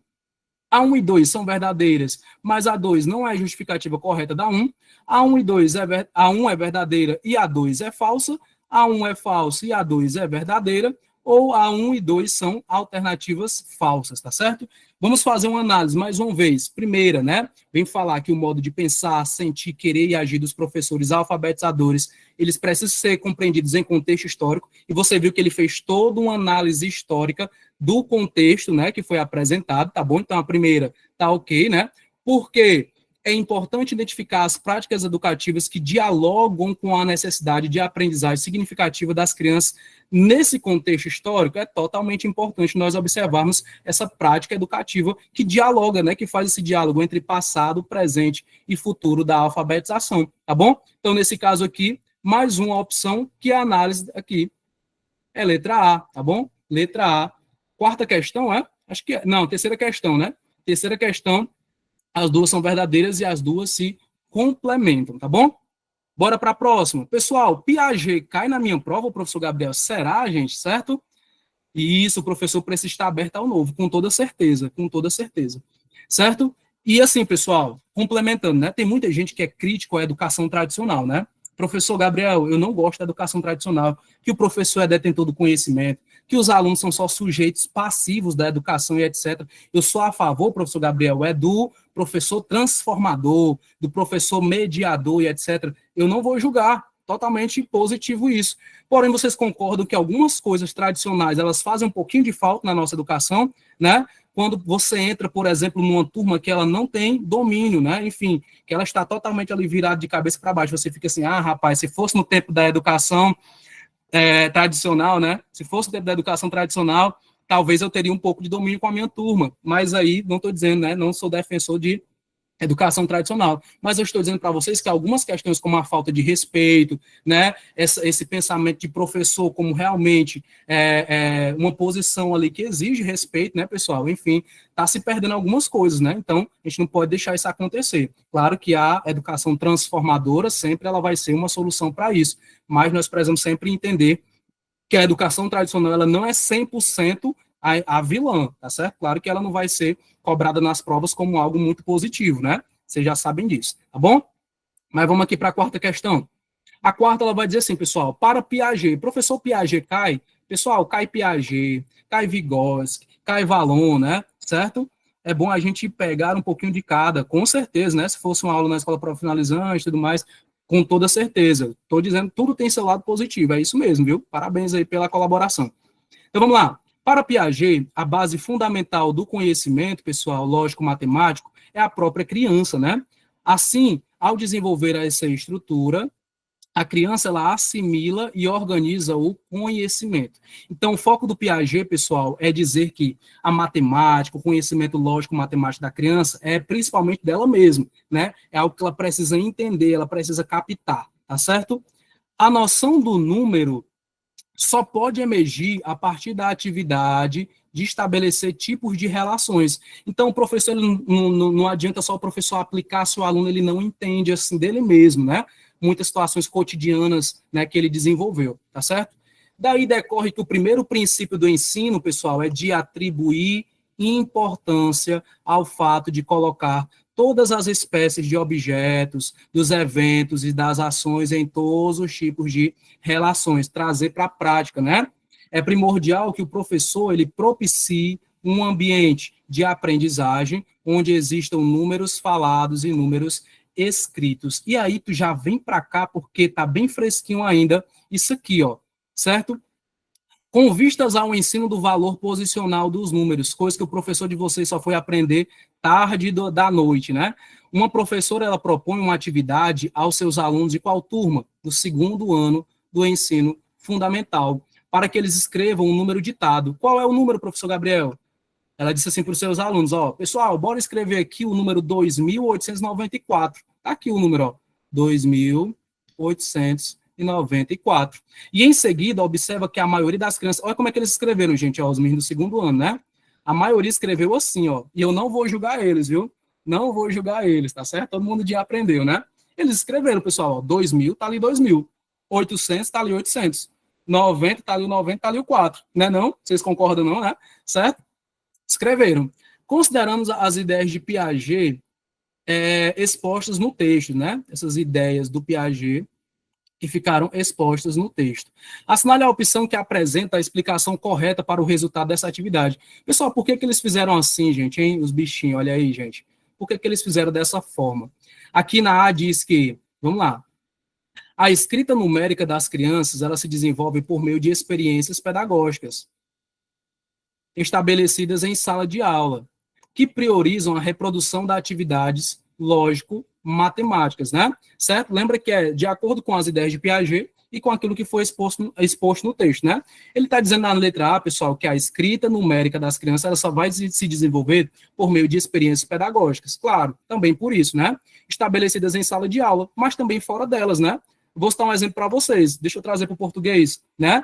Speaker 1: A 1 e 2 são verdadeiras, mas a 2 não é justificativa correta da 1. A 1 e 2 a 1 é verdadeira e a 2 é falsa. A 1 é falsa e a 2 é verdadeira. Ou a 1 e 2 são alternativas falsas, tá certo? Vamos fazer uma análise mais uma vez. Primeira, né? Vem falar que o modo de pensar, sentir, querer e agir dos professores alfabetizadores, eles precisam ser compreendidos em contexto histórico. E você viu que ele fez toda uma análise histórica do contexto, né, que foi apresentado, tá bom? Então, a primeira tá ok, né? Por quê? É importante identificar as práticas educativas que dialogam com a necessidade de aprendizagem significativa das crianças nesse contexto histórico. É totalmente importante nós observarmos essa prática educativa que dialoga, né, que faz esse diálogo entre passado, presente e futuro da alfabetização, tá bom? Então, nesse caso aqui, mais uma opção que a análise aqui é letra A, tá bom? Letra A. Quarta questão é? Acho que não, terceira questão, né? Terceira questão, as duas são verdadeiras e as duas se complementam, tá bom? Bora para a próxima. Pessoal, Piaget cai na minha prova, professor Gabriel? Será, gente? Certo? E isso, o professor precisa estar aberto ao novo, com toda certeza, com toda certeza. Certo? E assim, pessoal, complementando, né? Tem muita gente que é crítico à educação tradicional, né? Professor Gabriel, eu não gosto da educação tradicional, que o professor é detentor do conhecimento, que os alunos são só sujeitos passivos da educação e etc. Eu sou a favor, professor Gabriel, é do professor transformador, do professor mediador e etc. Eu não vou julgar, totalmente positivo isso. Porém, vocês concordam que algumas coisas tradicionais, elas fazem um pouquinho de falta na nossa educação, né? Quando você entra, por exemplo, numa turma que ela não tem domínio, né? Enfim, que ela está totalmente ali virada de cabeça para baixo. Você fica assim, ah, rapaz, se fosse no tempo da educação tradicional, né? Se fosse no tempo da educação tradicional, talvez eu teria um pouco de domínio com a minha turma. Mas aí, não estou dizendo, né? Não sou defensor de educação tradicional, mas eu estou dizendo para vocês que algumas questões como a falta de respeito, né, esse pensamento de professor como realmente uma posição ali que exige respeito, né, pessoal, enfim, está se perdendo algumas coisas, né, então a gente não pode deixar isso acontecer. Claro que a educação transformadora sempre ela vai ser uma solução para isso, mas nós precisamos sempre entender que a educação tradicional ela não é 100% a vilã, tá certo? Claro que ela não vai ser cobrada nas provas como algo muito positivo, né? Vocês já sabem disso, tá bom? Mas vamos aqui para a quarta questão. A quarta ela vai dizer assim, pessoal, para Piaget, professor Piaget cai, pessoal, cai Piaget, cai Vygotsky, cai Vallon, né? Certo? É bom a gente pegar um pouquinho de cada, com certeza, né? Se fosse uma aula na escola profissionalizante e tudo mais, com toda certeza. Estou dizendo, tudo tem seu lado positivo, é isso mesmo, viu? Parabéns aí pela colaboração. Então vamos lá. Para Piaget, a base fundamental do conhecimento, pessoal, lógico-matemático, é a própria criança, né? Assim, ao desenvolver essa estrutura, a criança ela assimila e organiza o conhecimento. Então, o foco do Piaget, pessoal, é dizer que a matemática, o conhecimento lógico-matemático da criança é principalmente dela mesma, né? É algo que ela precisa entender, ela precisa captar, tá certo? A noção do número só pode emergir a partir da atividade de estabelecer tipos de relações. Então, o professor, não adianta só o professor aplicar se o aluno ele não entende assim dele mesmo, né? Muitas situações cotidianas, né, que ele desenvolveu, tá certo? Daí decorre que o primeiro princípio do ensino, pessoal, é de atribuir importância ao fato de colocar todas as espécies de objetos, dos eventos e das ações em todos os tipos de relações, trazer para a prática, né? É primordial que o professor ele propicie um ambiente de aprendizagem onde existam números falados e números escritos. E aí tu já vem para cá, porque tá bem fresquinho ainda isso aqui, ó, certo? Com vistas ao ensino do valor posicional dos números, coisa que o professor de vocês só foi aprender tarde da noite, né? Uma professora, ela propõe uma atividade aos seus alunos de qual turma? Do segundo ano do ensino fundamental, para que eles escrevam um número ditado. Qual é o número, professor Gabriel? Ela disse assim para os seus alunos, ó, pessoal, bora escrever aqui o número 2.894. Tá aqui o número, ó, 2.894. E em seguida, observa que a maioria das crianças, olha como é que eles escreveram, gente, ó, os meninos do segundo ano, né? A maioria escreveu assim, ó, e eu não vou julgar eles, viu? Não vou julgar eles, tá certo? Todo mundo já aprendeu, né? Eles escreveram, pessoal, ó, 2.000, tá ali 2.000. 800, tá ali 800. 90, tá ali o 90, tá ali o 4, né não? Vocês concordam não, né? Certo? Escreveram. Consideramos as ideias de Piaget expostas no texto, né? Essas ideias do Piaget que ficaram expostas no texto. Assinale a opção que apresenta a explicação correta para o resultado dessa atividade. Pessoal, por que eles fizeram assim, gente, hein? Os bichinhos, olha aí, gente. Por que eles fizeram dessa forma? Aqui na A diz que, vamos lá, a escrita numérica das crianças, ela se desenvolve por meio de experiências pedagógicas estabelecidas em sala de aula, que priorizam a reprodução de atividades lógico-matemáticas, né? Certo? Lembra que é de acordo com as ideias de Piaget e com aquilo que foi exposto no texto, né? Ele está dizendo na letra A, pessoal, que a escrita numérica das crianças ela só vai se desenvolver por meio de experiências pedagógicas. Claro, também por isso, né? Estabelecidas em sala de aula, mas também fora delas, né? Vou citar um exemplo para vocês. Deixa eu trazer para o português, né?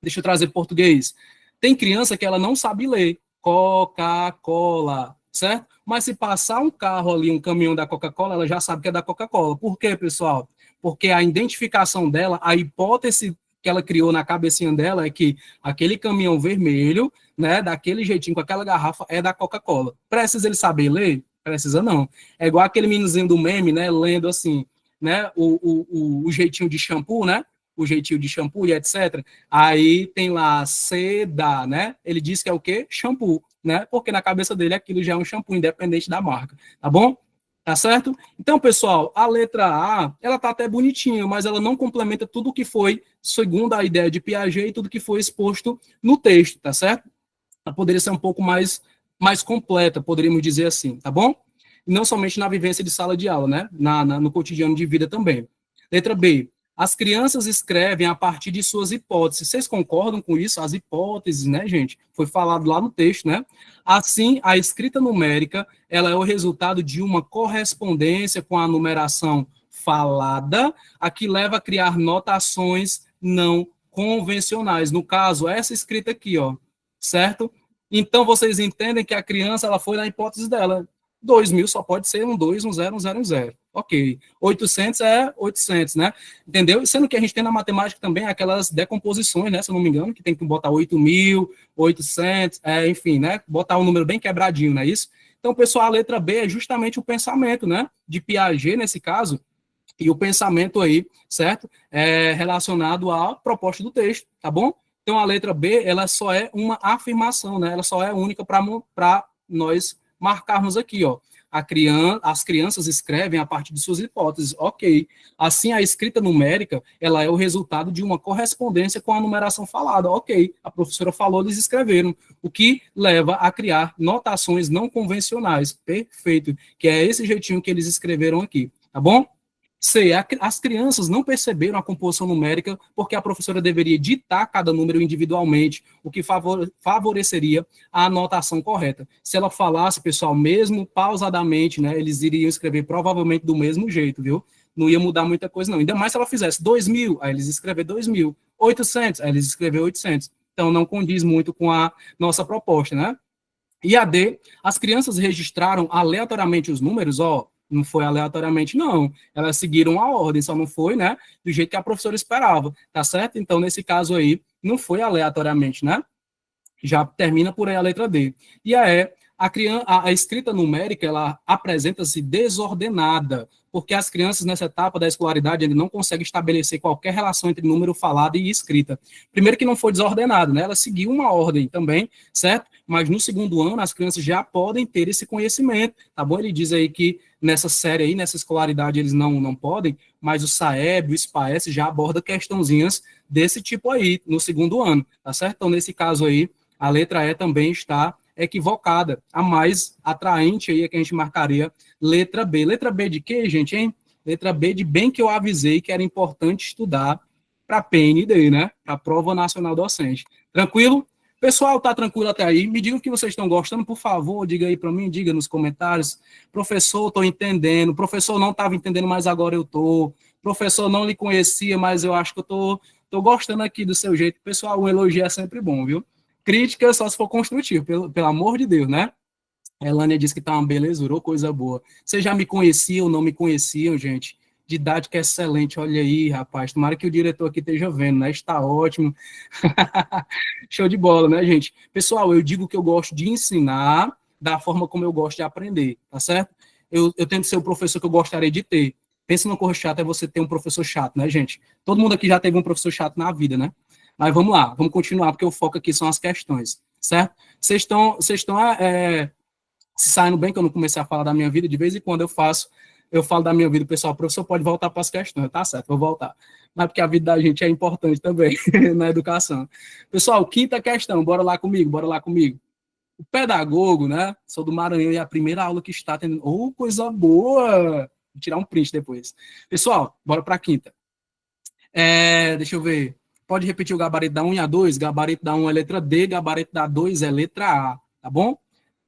Speaker 1: Deixa eu trazer para o português. Tem criança que ela não sabe ler Coca-Cola, certo? Mas se passar um carro ali, um caminhão da Coca-Cola, ela já sabe que é da Coca-Cola. Por quê, pessoal? Porque a identificação dela, a hipótese que ela criou na cabecinha dela é que aquele caminhão vermelho, né, daquele jeitinho, com aquela garrafa, é da Coca-Cola. Precisa ele saber ler? Precisa não. É igual aquele meninozinho do meme, né, lendo assim, né, o jeitinho de shampoo, né? O jeitinho de shampoo e etc. Aí tem lá seda, né? Ele diz que é o quê? Shampoo, né? Porque na cabeça dele aquilo já é um shampoo, independente da marca, tá bom? Tá certo? Então, pessoal, a letra A, ela tá até bonitinha, mas ela não complementa tudo que foi, segundo a ideia de Piaget, e tudo que foi exposto no texto, tá certo? Ela poderia ser um pouco mais completa, poderíamos dizer assim, tá bom? E não somente na vivência de sala de aula, né? No cotidiano de vida também. Letra B. As crianças escrevem a partir de suas hipóteses. Vocês concordam com isso? As hipóteses, né, gente? Foi falado lá no texto, né? Assim, a escrita numérica, ela é o resultado de uma correspondência com a numeração falada, a que leva a criar notações não convencionais. No caso, essa escrita aqui, ó, certo? Então, vocês entendem que a criança, ela foi na hipótese dela. 2.000 só pode ser um 2, um 0, um 0, um 0. Ok. 800 é 800, né? Entendeu? Sendo que a gente tem na matemática também aquelas decomposições, né? Se eu não me engano, que tem que botar 8.800, enfim, né? Botar um número bem quebradinho, não é isso? Então, pessoal, a letra B é justamente o pensamento, né? De Piaget, nesse caso, e o pensamento aí, certo? Relacionado à proposta do texto, tá bom? Então, a letra B, ela só é uma afirmação, né? Ela só é única para nós marcarmos aqui, ó. As crianças escrevem a partir de suas hipóteses, ok. Assim, a escrita numérica, ela é o resultado de uma correspondência com a numeração falada, ok. A professora falou, eles escreveram, o que leva a criar notações não convencionais, perfeito, que é esse jeitinho que eles escreveram aqui, tá bom? C. As crianças não perceberam a composição numérica porque a professora deveria ditar cada número individualmente, o que favoreceria a anotação correta. Se ela falasse, pessoal, mesmo pausadamente, né, eles iriam escrever provavelmente do mesmo jeito, viu? Não ia mudar muita coisa, não. Ainda mais se ela fizesse 2.000, aí eles escrever 2.000. 800, aí eles escrever 800. Então, não condiz muito com a nossa proposta, né? E a D, as crianças registraram aleatoriamente os números, ó, não foi aleatoriamente, não. Elas seguiram a ordem, só não foi, né, do jeito que a professora esperava, tá certo? Então, nesse caso aí, não foi aleatoriamente, né? Já termina por aí a letra D. E a E, A escrita numérica, ela apresenta-se desordenada, porque as crianças nessa etapa da escolaridade ele não conseguem estabelecer qualquer relação entre número falado e escrita. Primeiro que não foi desordenado, né? Ela seguiu uma ordem também, certo? Mas no segundo ano as crianças já podem ter esse conhecimento, tá bom? Ele diz aí que nessa série aí, nessa escolaridade eles não podem, mas o SAEB, o SPAES já aborda questãozinhas desse tipo aí no segundo ano, tá certo? Então nesse caso aí, a letra E também está equivocada. A mais atraente aí é que a gente marcaria letra B. Letra B de quê, gente, hein? Letra B de bem que eu avisei que era importante estudar para a PND, né? Para a Prova Nacional Docente. Tranquilo? Pessoal, tá tranquilo até aí? Me digam o que vocês estão gostando, por favor, diga aí para mim, diga nos comentários. Professor, estou entendendo. Professor, não estava entendendo, mas agora eu estou. Professor, não lhe conhecia, mas eu acho que eu tô gostando aqui do seu jeito. Pessoal, um elogio é sempre bom, viu? Crítica só se for construtivo, pelo amor de Deus, né? A Elânia disse que tá uma belezura, ou coisa boa. Vocês já me conheciam, não me conheciam, gente? Didática excelente, olha aí, rapaz. Tomara que o diretor aqui esteja vendo, né? Está ótimo. Show de bola, né, gente? Pessoal, eu digo que eu gosto de ensinar da forma como eu gosto de aprender, tá certo? Eu tento ser o professor que eu gostaria de ter. Pensa numa coisa chata, é você ter um professor chato, né, gente? Todo mundo aqui já teve um professor chato na vida, né? Mas vamos lá, vamos continuar, porque o foco aqui são as questões, certo? Vocês estão se saindo bem, que eu não comecei a falar da minha vida, de vez em quando eu falo da minha vida, pessoal, o professor pode voltar para as questões, tá certo, vou voltar. Mas porque a vida da gente é importante também na educação. Pessoal, quinta questão, bora lá comigo, bora lá comigo. O pedagogo, né? Sou do Maranhão e é a primeira aula que está tendo. Oh, coisa boa! Vou tirar um print depois. Pessoal, bora para a quinta. Deixa eu ver. Pode repetir o gabarito da 1 e a 2? Gabarito da 1 é letra D, gabarito da 2 é letra A, tá bom?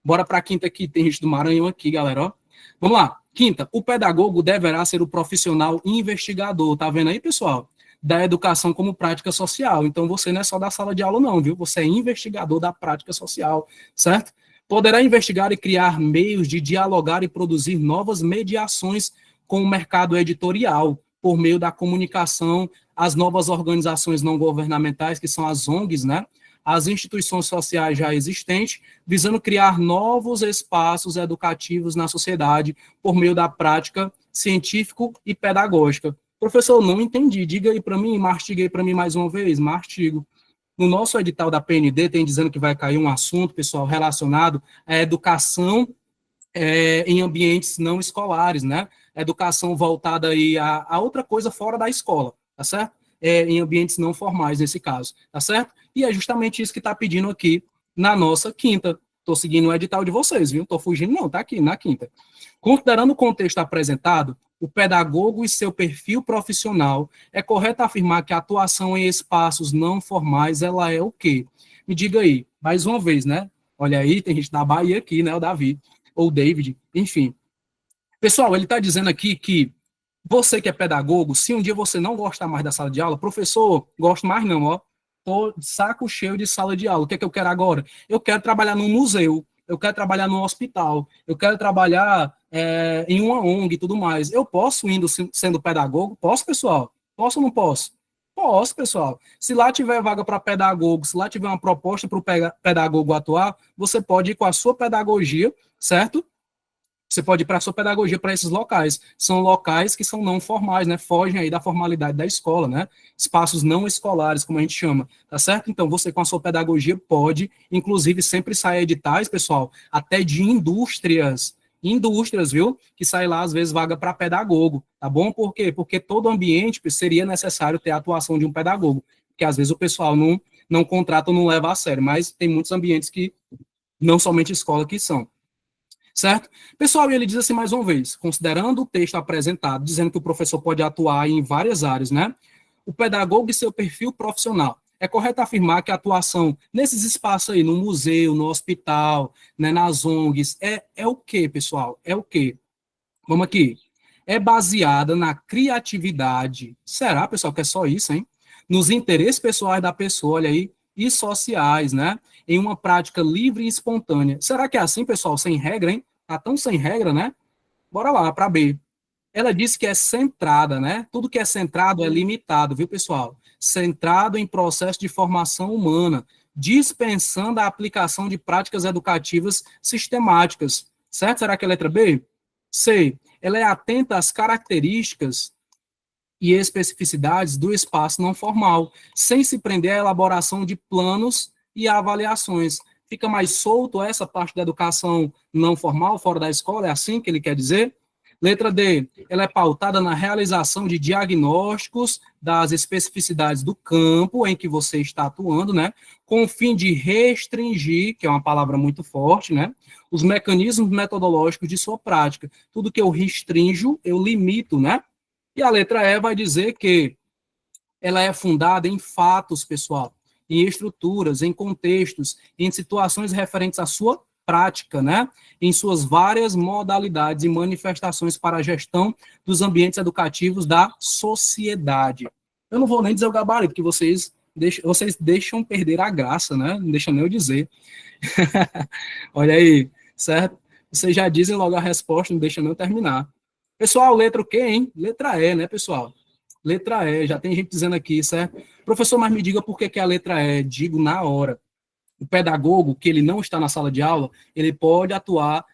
Speaker 1: Bora para a quinta aqui, tem gente do Maranhão aqui, galera, ó. Vamos lá. Quinta, o pedagogo deverá ser o profissional investigador, tá vendo aí, pessoal? Da educação como prática social. Então, você não é só da sala de aula, não, viu? Você é investigador da prática social, certo? Poderá investigar e criar meios de dialogar e produzir novas mediações com o mercado editorial, por meio da comunicação, as novas organizações não governamentais, que são as ONGs, né? As instituições sociais já existentes, visando criar novos espaços educativos na sociedade por meio da prática científico e pedagógica. Professor, não entendi. Diga aí para mim, mastiga aí para mim mais uma vez. Mastigo. No nosso edital da PND tem dizendo que vai cair um assunto, pessoal, relacionado à educação em ambientes não escolares, né? Educação voltada aí a outra coisa fora da escola, tá certo? Em ambientes não formais, nesse caso, tá certo? E é justamente isso que está pedindo aqui na nossa quinta. Estou seguindo o edital de vocês, viu? Estou fugindo, não, tá aqui, na quinta. Considerando o contexto apresentado, o pedagogo e seu perfil profissional, é correto afirmar que a atuação em espaços não formais, ela é o quê? Me diga aí, mais uma vez, né? Olha aí, tem gente da Bahia aqui, né? O Davi ou David, enfim. Pessoal, ele está dizendo aqui que você que é pedagogo, se um dia você não gostar mais da sala de aula, professor, gosto mais não, ó, tô de saco cheio de sala de aula, o que é que eu quero agora? Eu quero trabalhar num museu, eu quero trabalhar num hospital, eu quero trabalhar em uma ONG e tudo mais. Eu posso indo sendo pedagogo? Posso, pessoal? Posso ou não posso? Posso, pessoal. Se lá tiver vaga para pedagogo, se lá tiver uma proposta para o pedagogo atuar, você pode ir com a sua pedagogia, certo? Você pode ir para a sua pedagogia para esses locais. São locais que são não formais, né? Fogem aí da formalidade da escola, né? Espaços não escolares, como a gente chama, tá certo? Então, você com a sua pedagogia pode, inclusive, sempre sair editais, pessoal, até de indústrias, viu? Que sai lá, às vezes, vaga para pedagogo, tá bom? Por quê? Porque todo ambiente seria necessário ter a atuação de um pedagogo, porque às vezes o pessoal não contrata ou não leva a sério, mas tem muitos ambientes que, não somente escola, que são. Certo? Pessoal, ele diz assim mais uma vez, considerando o texto apresentado, dizendo que o professor pode atuar em várias áreas, né? O pedagogo e seu perfil profissional. É correto afirmar que a atuação nesses espaços aí, no museu, no hospital, né, nas ONGs, é o quê, pessoal? É o quê? Vamos aqui. É baseada na criatividade. Será, pessoal, que é só isso, hein? Nos interesses pessoais da pessoa, olha aí, e sociais, né? Em uma prática livre e espontânea. Será que é assim, pessoal, sem regra, hein? Tá tão sem regra, né? Bora lá, para B. Ela disse que é centrada, né? Tudo que é centrado é limitado, viu, pessoal? Centrado em processo de formação humana, dispensando a aplicação de práticas educativas sistemáticas. Certo? Será que é a letra B? C. Ela é atenta às características e especificidades do espaço não formal, sem se prender à elaboração de planos e avaliações. Fica mais solto essa parte da educação não formal, fora da escola, é assim que ele quer dizer? Letra D, ela é pautada na realização de diagnósticos das especificidades do campo em que você está atuando, né, com o fim de restringir, que é uma palavra muito forte, né, os mecanismos metodológicos de sua prática. Tudo que eu restringo, eu limito, né? E a letra E vai dizer que ela é fundada em fatos, pessoal, em estruturas, em contextos, em situações referentes à sua prática, né? Em suas várias modalidades e manifestações para a gestão dos ambientes educativos da sociedade. Eu não vou nem dizer o gabarito, porque vocês deixam perder a graça, né? Não deixam nem eu dizer. Olha aí, certo? Vocês já dizem logo a resposta, não deixam nem eu terminar. Pessoal, letra o quê, hein? Letra E, né, pessoal? Letra E, já tem gente dizendo aqui, certo? Professor, mas me diga por que é a letra E. Digo na hora. O pedagogo, que ele não está na sala de aula, ele pode atuar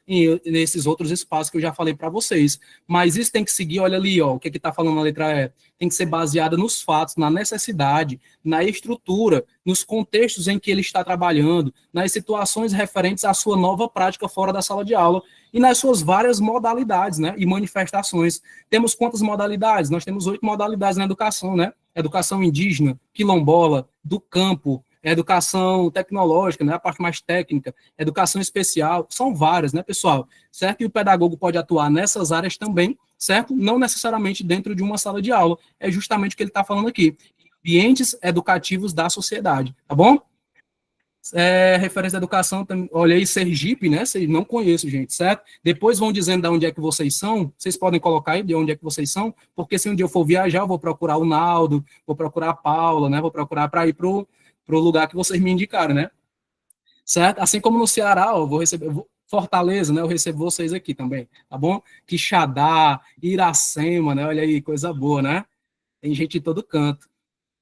Speaker 1: nesses outros espaços que eu já falei para vocês. Mas isso tem que seguir, olha ali, ó, o que está falando na letra E. Tem que ser baseada nos fatos, na necessidade, na estrutura, nos contextos em que ele está trabalhando, nas situações referentes à sua nova prática fora da sala de aula e nas suas várias modalidades, né, e manifestações. Temos quantas modalidades? Nós temos 8 modalidades na educação, né? Educação indígena, quilombola, do campo, educação tecnológica, né, a parte mais técnica, educação especial, são várias, né, pessoal? Certo? E o pedagogo pode atuar nessas áreas também, certo? Não necessariamente dentro de uma sala de aula, é justamente o que ele está falando aqui. Ambientes educativos da sociedade, tá bom? Referência à educação, olha aí, Sergipe, né? Vocês não conheço, gente, certo? Depois vão dizendo de onde é que vocês são, vocês podem colocar aí de onde é que vocês são, porque se um dia eu for viajar, eu vou procurar o Naldo, vou procurar a Paula, né? Vou procurar para ir para o lugar que vocês me indicaram, né? Certo? Assim como no Ceará, ó, vou receber Fortaleza, né? Eu recebo vocês aqui também, tá bom? Quixadá, Iracema, né? Olha aí, coisa boa, né? Tem gente de todo canto.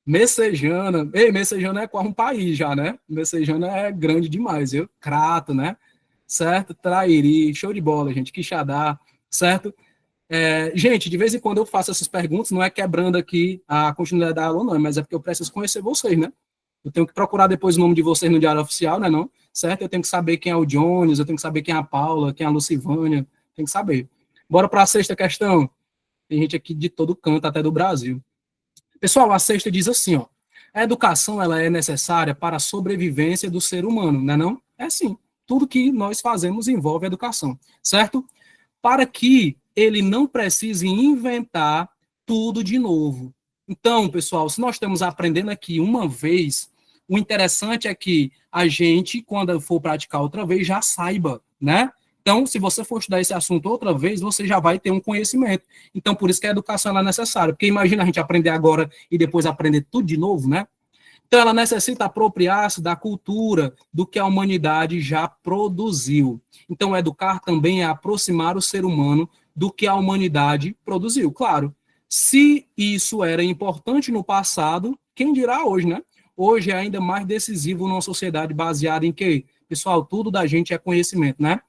Speaker 1: Messejana, Messejana é quase um país já, né? Messejana é grande demais, viu? Crato, né? Certo? Trairi, show de bola, gente. Quixadá, certo? Gente, de vez em quando eu faço essas perguntas, não é quebrando aqui a continuidade da aula, não, mas é porque eu preciso conhecer vocês, né? Eu tenho que procurar depois o nome de vocês no diário oficial, né, não? Certo? Eu tenho que saber quem é o Jones, eu tenho que saber quem é a Paula, quem é a Lucivânia, tem que saber. Bora para a sexta questão. Tem gente aqui de todo canto, até do Brasil. Pessoal, a sexta diz assim, ó. A educação, ela é necessária para a sobrevivência do ser humano, não é não? É sim. Tudo que nós fazemos envolve educação, certo? Para que ele não precise inventar tudo de novo. Então, pessoal, se nós estamos aprendendo aqui uma vez, o interessante é que a gente, quando for praticar outra vez, já saiba, né? Então, se você for estudar esse assunto outra vez, você já vai ter um conhecimento. Então, por isso que a educação é necessária. Porque imagina a gente aprender agora e depois aprender tudo de novo, né? Então, ela necessita apropriar-se da cultura, do que a humanidade já produziu. Então, educar também é aproximar o ser humano do que a humanidade produziu. Claro, se isso era importante no passado, quem dirá hoje, né? Hoje é ainda mais decisivo numa sociedade baseada em quê? Pessoal, tudo da gente é conhecimento, né?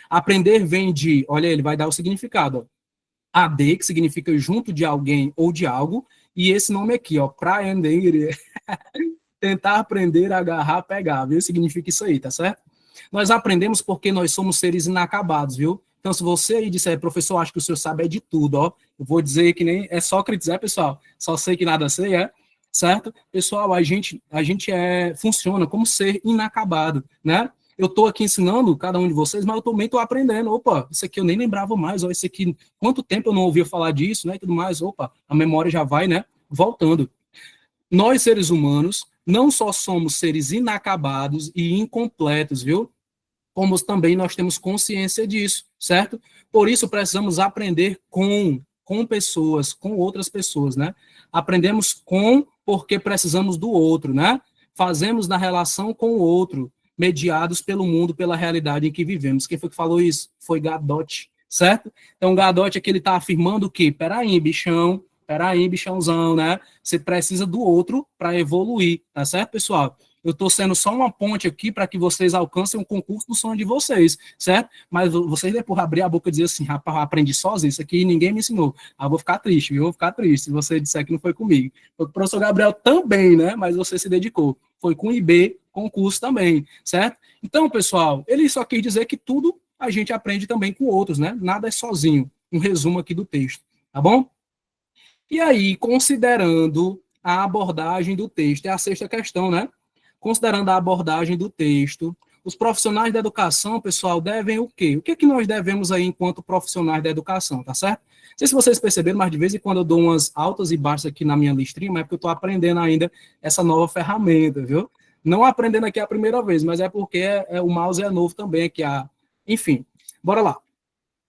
Speaker 1: Aprender vem de, olha, ele vai dar o significado, ó. AD, que significa junto de alguém ou de algo, e esse nome aqui, ó, praender, tentar aprender, agarrar, pegar, viu? Significa isso aí, tá certo? Nós aprendemos porque nós somos seres inacabados, viu? Então, se você aí disser, professor, acho que o senhor sabe é de tudo, ó, eu vou dizer que nem é Sócrates, pessoal? Só sei que nada sei, certo? Pessoal, a gente funciona como ser inacabado, né? Eu estou aqui ensinando cada um de vocês, mas eu também estou aprendendo. Opa, isso aqui eu nem lembrava mais, ó, isso aqui, quanto tempo eu não ouvia falar disso, né, e tudo mais. Opa, a memória já vai, né, voltando. Nós, seres humanos, não só somos seres inacabados e incompletos, viu? Como também nós temos consciência disso, certo? Por isso precisamos aprender com pessoas, com outras pessoas, né? Aprendemos porque precisamos do outro, né? Fazemos na relação com o outro, mediados pelo mundo, pela realidade em que vivemos. Quem foi que falou isso? Foi Gadotti, certo? Então, Gadotti aqui ele está afirmando que, peraí, bichão, peraí, bichãozão, né? Você precisa do outro para evoluir, tá certo, pessoal? Eu estou sendo só uma ponte aqui para que vocês alcancem o concurso do sonho de vocês, certo? Mas vocês depois abrir a boca e dizer assim, rapaz, eu aprendi sozinho, isso aqui ninguém me ensinou. Ah, eu vou ficar triste, eu vou ficar triste se você disser que não foi comigo. Foi com o professor Gabriel também, né? Mas você se dedicou. Foi com o IB, concurso também, certo? Então, pessoal, ele só quis dizer que tudo a gente aprende também com outros, né? Nada é sozinho. Um resumo aqui do texto, tá bom? E aí, considerando a abordagem do texto, é a sexta questão, né? Considerando a abordagem do texto, os profissionais da educação, pessoal, devem o quê? O que é que nós devemos aí enquanto profissionais da educação, tá certo? Não sei se vocês perceberam, mas de vez em quando eu dou umas altas e baixas aqui na minha listrinha, mas é porque eu estou aprendendo ainda essa nova ferramenta, viu? Não aprendendo aqui a primeira vez, mas é porque o mouse é novo também aqui. Enfim, bora lá.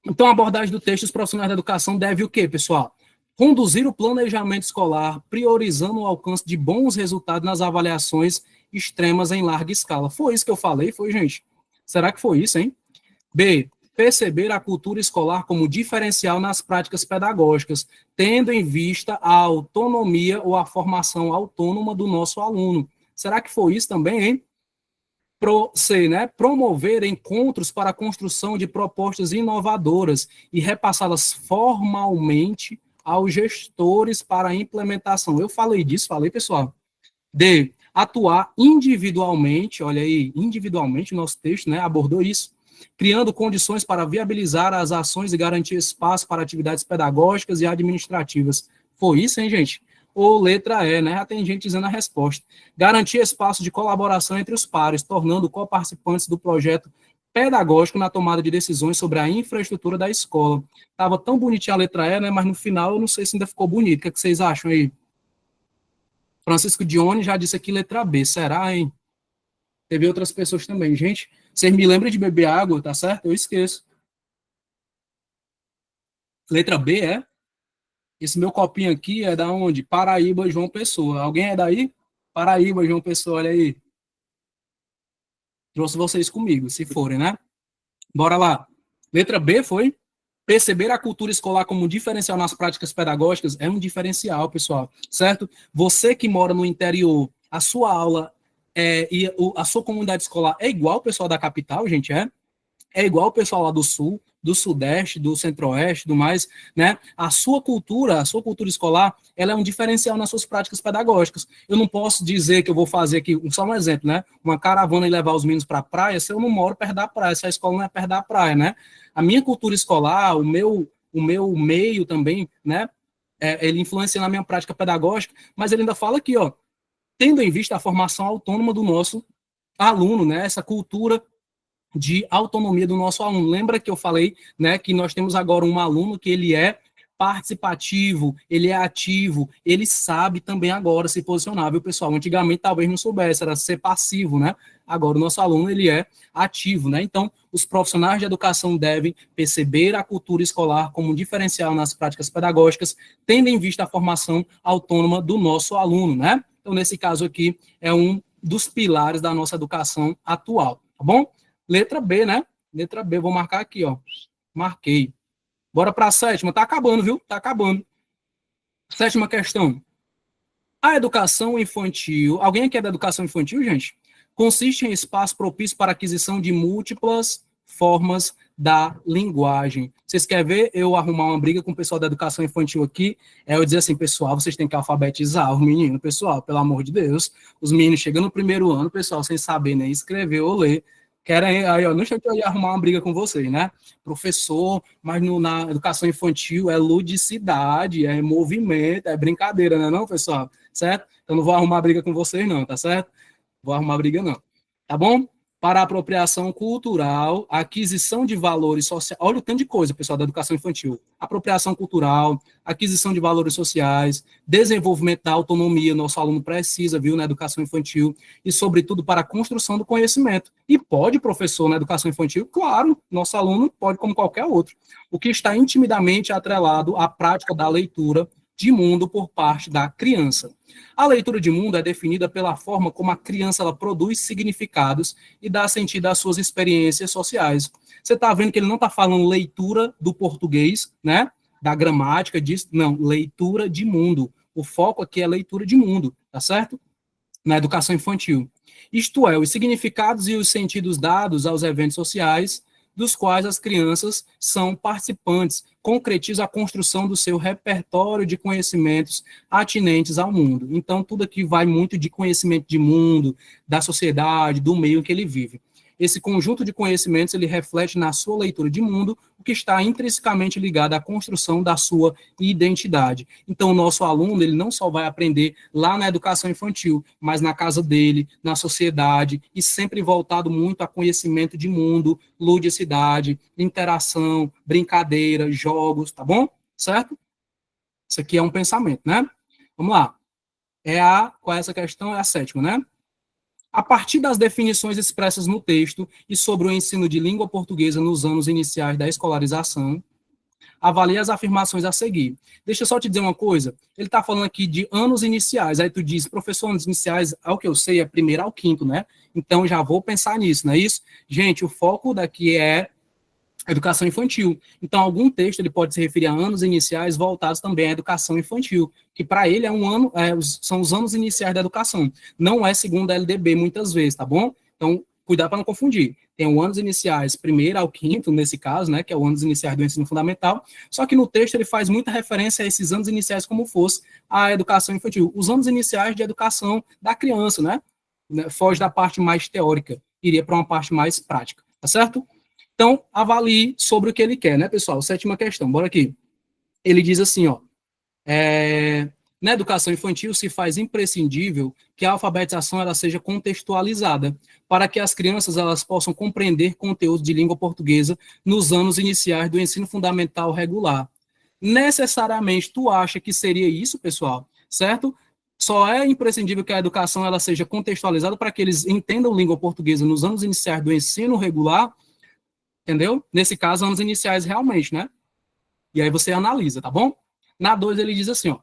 Speaker 1: Então, a abordagem do texto, os profissionais da educação devem o quê, pessoal? Conduzir o planejamento escolar, priorizando o alcance de bons resultados nas avaliações extremas em larga escala. Foi isso que eu falei? Foi, gente? Será que foi isso, hein? B. Perceber a cultura escolar como diferencial nas práticas pedagógicas, tendo em vista a autonomia ou a formação autônoma do nosso aluno. Será que foi isso também, hein? C, né? Promover encontros para a construção de propostas inovadoras e repassá-las formalmente aos gestores para a implementação. Eu falei disso, falei, pessoal. D, atuar individualmente, olha aí, individualmente, o nosso texto, né, abordou isso, criando condições para viabilizar as ações e garantir espaço para atividades pedagógicas e administrativas. Foi isso, hein, gente? Ou letra E, né? Já tem gente dizendo a resposta. Garantir espaço de colaboração entre os pares, tornando co-participantes do projeto pedagógico na tomada de decisões sobre a infraestrutura da escola. Estava tão bonitinha a letra E, né? Mas no final eu não sei se ainda ficou bonito. O que, é que vocês acham aí? Francisco Dione já disse aqui letra B. Será, hein? Teve outras pessoas também. Gente, vocês me lembram de beber água, tá certo? Eu esqueço. Letra B é? Esse meu copinho aqui é da onde? Paraíba, João Pessoa. Alguém é daí? Paraíba, João Pessoa, olha aí. Trouxe vocês comigo, se forem, né? Bora lá. Letra B foi? Perceber a cultura escolar como um diferencial nas práticas pedagógicas é um diferencial, pessoal, certo? Você que mora no interior, a sua aula e a sua comunidade escolar é igual ao pessoal da capital, gente, é? É igual o pessoal lá do sul, do sudeste, do centro-oeste, do mais, né? A sua cultura escolar, ela é um diferencial nas suas práticas pedagógicas. Eu não posso dizer que eu vou fazer aqui, só um exemplo, né? Uma caravana e levar os meninos para a praia, se eu não moro perto da praia, se a escola não é perto da praia, né? A minha cultura escolar, o meu meio também, né? Ele influencia na minha prática pedagógica, mas ele ainda fala aqui, ó, tendo em vista a formação autônoma do nosso aluno, né? Essa cultura de autonomia do nosso aluno. Lembra que eu falei, né, que nós temos agora um aluno que ele é participativo, ele é ativo, ele sabe também agora se posicionar, viu, pessoal? Antigamente talvez não soubesse, era ser passivo, né? Agora o nosso aluno, ele é ativo, né? Então, os profissionais de educação devem perceber a cultura escolar como um diferencial nas práticas pedagógicas, tendo em vista a formação autônoma do nosso aluno, né? Então, nesse caso aqui, é um dos pilares da nossa educação atual, tá bom? Letra B, né? Letra B, vou marcar aqui, ó. Marquei. Bora para a sétima. Tá acabando, viu? Tá acabando. Sétima questão. A educação infantil. Alguém aqui é da educação infantil, gente? Consiste em espaço propício para aquisição de múltiplas formas da linguagem. Vocês querem ver eu arrumar uma briga com o pessoal da educação infantil aqui? Eu dizer assim, pessoal, vocês têm que alfabetizar os meninos, pessoal, pelo amor de Deus. Os meninos chegam no primeiro ano, pessoal, sem saber nem escrever ou ler. Querem, aí, ó, não sei que eu ia arrumar uma briga com vocês, né? Professor, mas na educação infantil é ludicidade, é movimento, é brincadeira, né, não, pessoal? Certo? Então não vou arrumar briga com vocês, não, tá certo? Vou arrumar briga, não. Tá bom? Para a apropriação cultural, aquisição de valores sociais. Olha o tanto de coisa, pessoal, da educação infantil. Apropriação cultural, aquisição de valores sociais, desenvolvimento da autonomia, nosso aluno precisa, viu, na educação infantil, e, sobretudo, para a construção do conhecimento. E pode, professor, na educação infantil? Claro, nosso aluno pode, como qualquer outro. O que está intimidamente atrelado à prática da leitura de mundo por parte da criança. A leitura de mundo é definida pela forma como a criança ela produz significados e dá sentido às suas experiências sociais. Você está vendo que ele não está falando leitura do português, né? da gramática, disso, não, leitura de mundo. O foco aqui é leitura de mundo, tá certo? Na educação infantil. Isto é, os significados e os sentidos dados aos eventos sociais, dos quais as crianças são participantes, concretizam a construção do seu repertório de conhecimentos atinentes ao mundo. Então, tudo aqui vai muito de conhecimento de mundo, da sociedade, do meio em que ele vive. Esse conjunto de conhecimentos, ele reflete na sua leitura de mundo o que está intrinsecamente ligado à construção da sua identidade. Então, o nosso aluno, ele não só vai aprender lá na educação infantil, mas na casa dele, na sociedade, e sempre voltado muito a conhecimento de mundo, ludicidade, interação, brincadeira, jogos, tá bom? Certo? Isso aqui é um pensamento, né? Vamos lá. Qual é essa questão? É a 7ª, né? A partir das definições expressas no texto e sobre o ensino de língua portuguesa nos anos iniciais da escolarização, avalie as afirmações a seguir. Deixa eu só te dizer uma coisa, ele está falando aqui de anos iniciais, aí tu diz, professor, anos iniciais, ao que eu sei, é 1º ao 5º, né? Então, já vou pensar nisso, não é isso? Gente, o foco daqui é educação infantil. Então, algum texto ele pode se referir a anos iniciais voltados também à educação infantil, que para ele é um ano, são os anos iniciais da educação. Não é segundo a LDB muitas vezes, tá bom? Então, cuidado para não confundir. Tem os anos iniciais 1º ao 5º, nesse caso, né, que é o anos iniciais do ensino fundamental, só que no texto ele faz muita referência a esses anos iniciais como fosse a educação infantil. Os anos iniciais de educação da criança, né? Foge da parte mais teórica, iria para uma parte mais prática, tá certo? Então, avalie sobre o que ele quer, né, pessoal? 7ª questão, bora aqui. Ele diz assim, ó, na educação infantil se faz imprescindível que a alfabetização ela seja contextualizada, para que as crianças elas possam compreender conteúdos de língua portuguesa nos anos iniciais do ensino fundamental regular. Necessariamente, tu acha que seria isso, pessoal? Certo? Só é imprescindível que a educação ela seja contextualizada para que eles entendam língua portuguesa nos anos iniciais do ensino regular, entendeu? Nesse caso, anos iniciais realmente, né? E aí você analisa, tá bom? Na 2 ele diz assim, ó,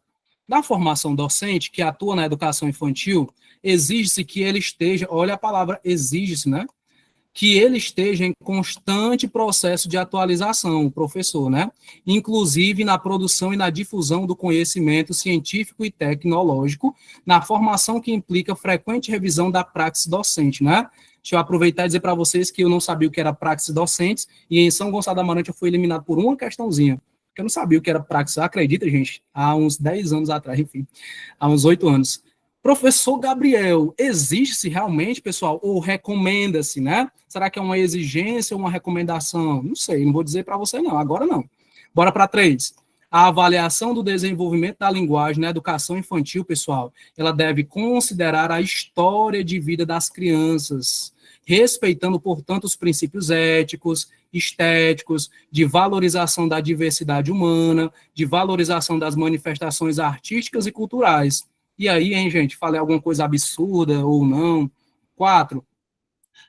Speaker 1: na formação docente que atua na educação infantil, exige-se que ele esteja, olha a palavra exige-se, né? Que ele esteja em constante processo de atualização, o professor, né? Inclusive na produção e na difusão do conhecimento científico e tecnológico, na formação que implica frequente revisão da praxis docente, né? Deixa eu aproveitar e dizer para vocês que eu não sabia o que era praxis docentes, e em São Gonçalo da Amarante eu fui eliminado por uma questãozinha, porque eu não sabia o que era praxis, acredita, gente? Há uns 10 anos atrás, enfim, há uns 8 anos. Professor Gabriel, existe-se realmente, pessoal, ou recomenda-se, né? Será que é uma exigência ou uma recomendação? Não sei, não vou dizer para você não, agora não. Bora para 3. A avaliação do desenvolvimento da linguagem na educação infantil, pessoal, ela deve considerar a história de vida das crianças, respeitando, portanto, os princípios éticos, estéticos, de valorização da diversidade humana, de valorização das manifestações artísticas e culturais. E aí, hein, gente, falei alguma coisa absurda ou não? 4.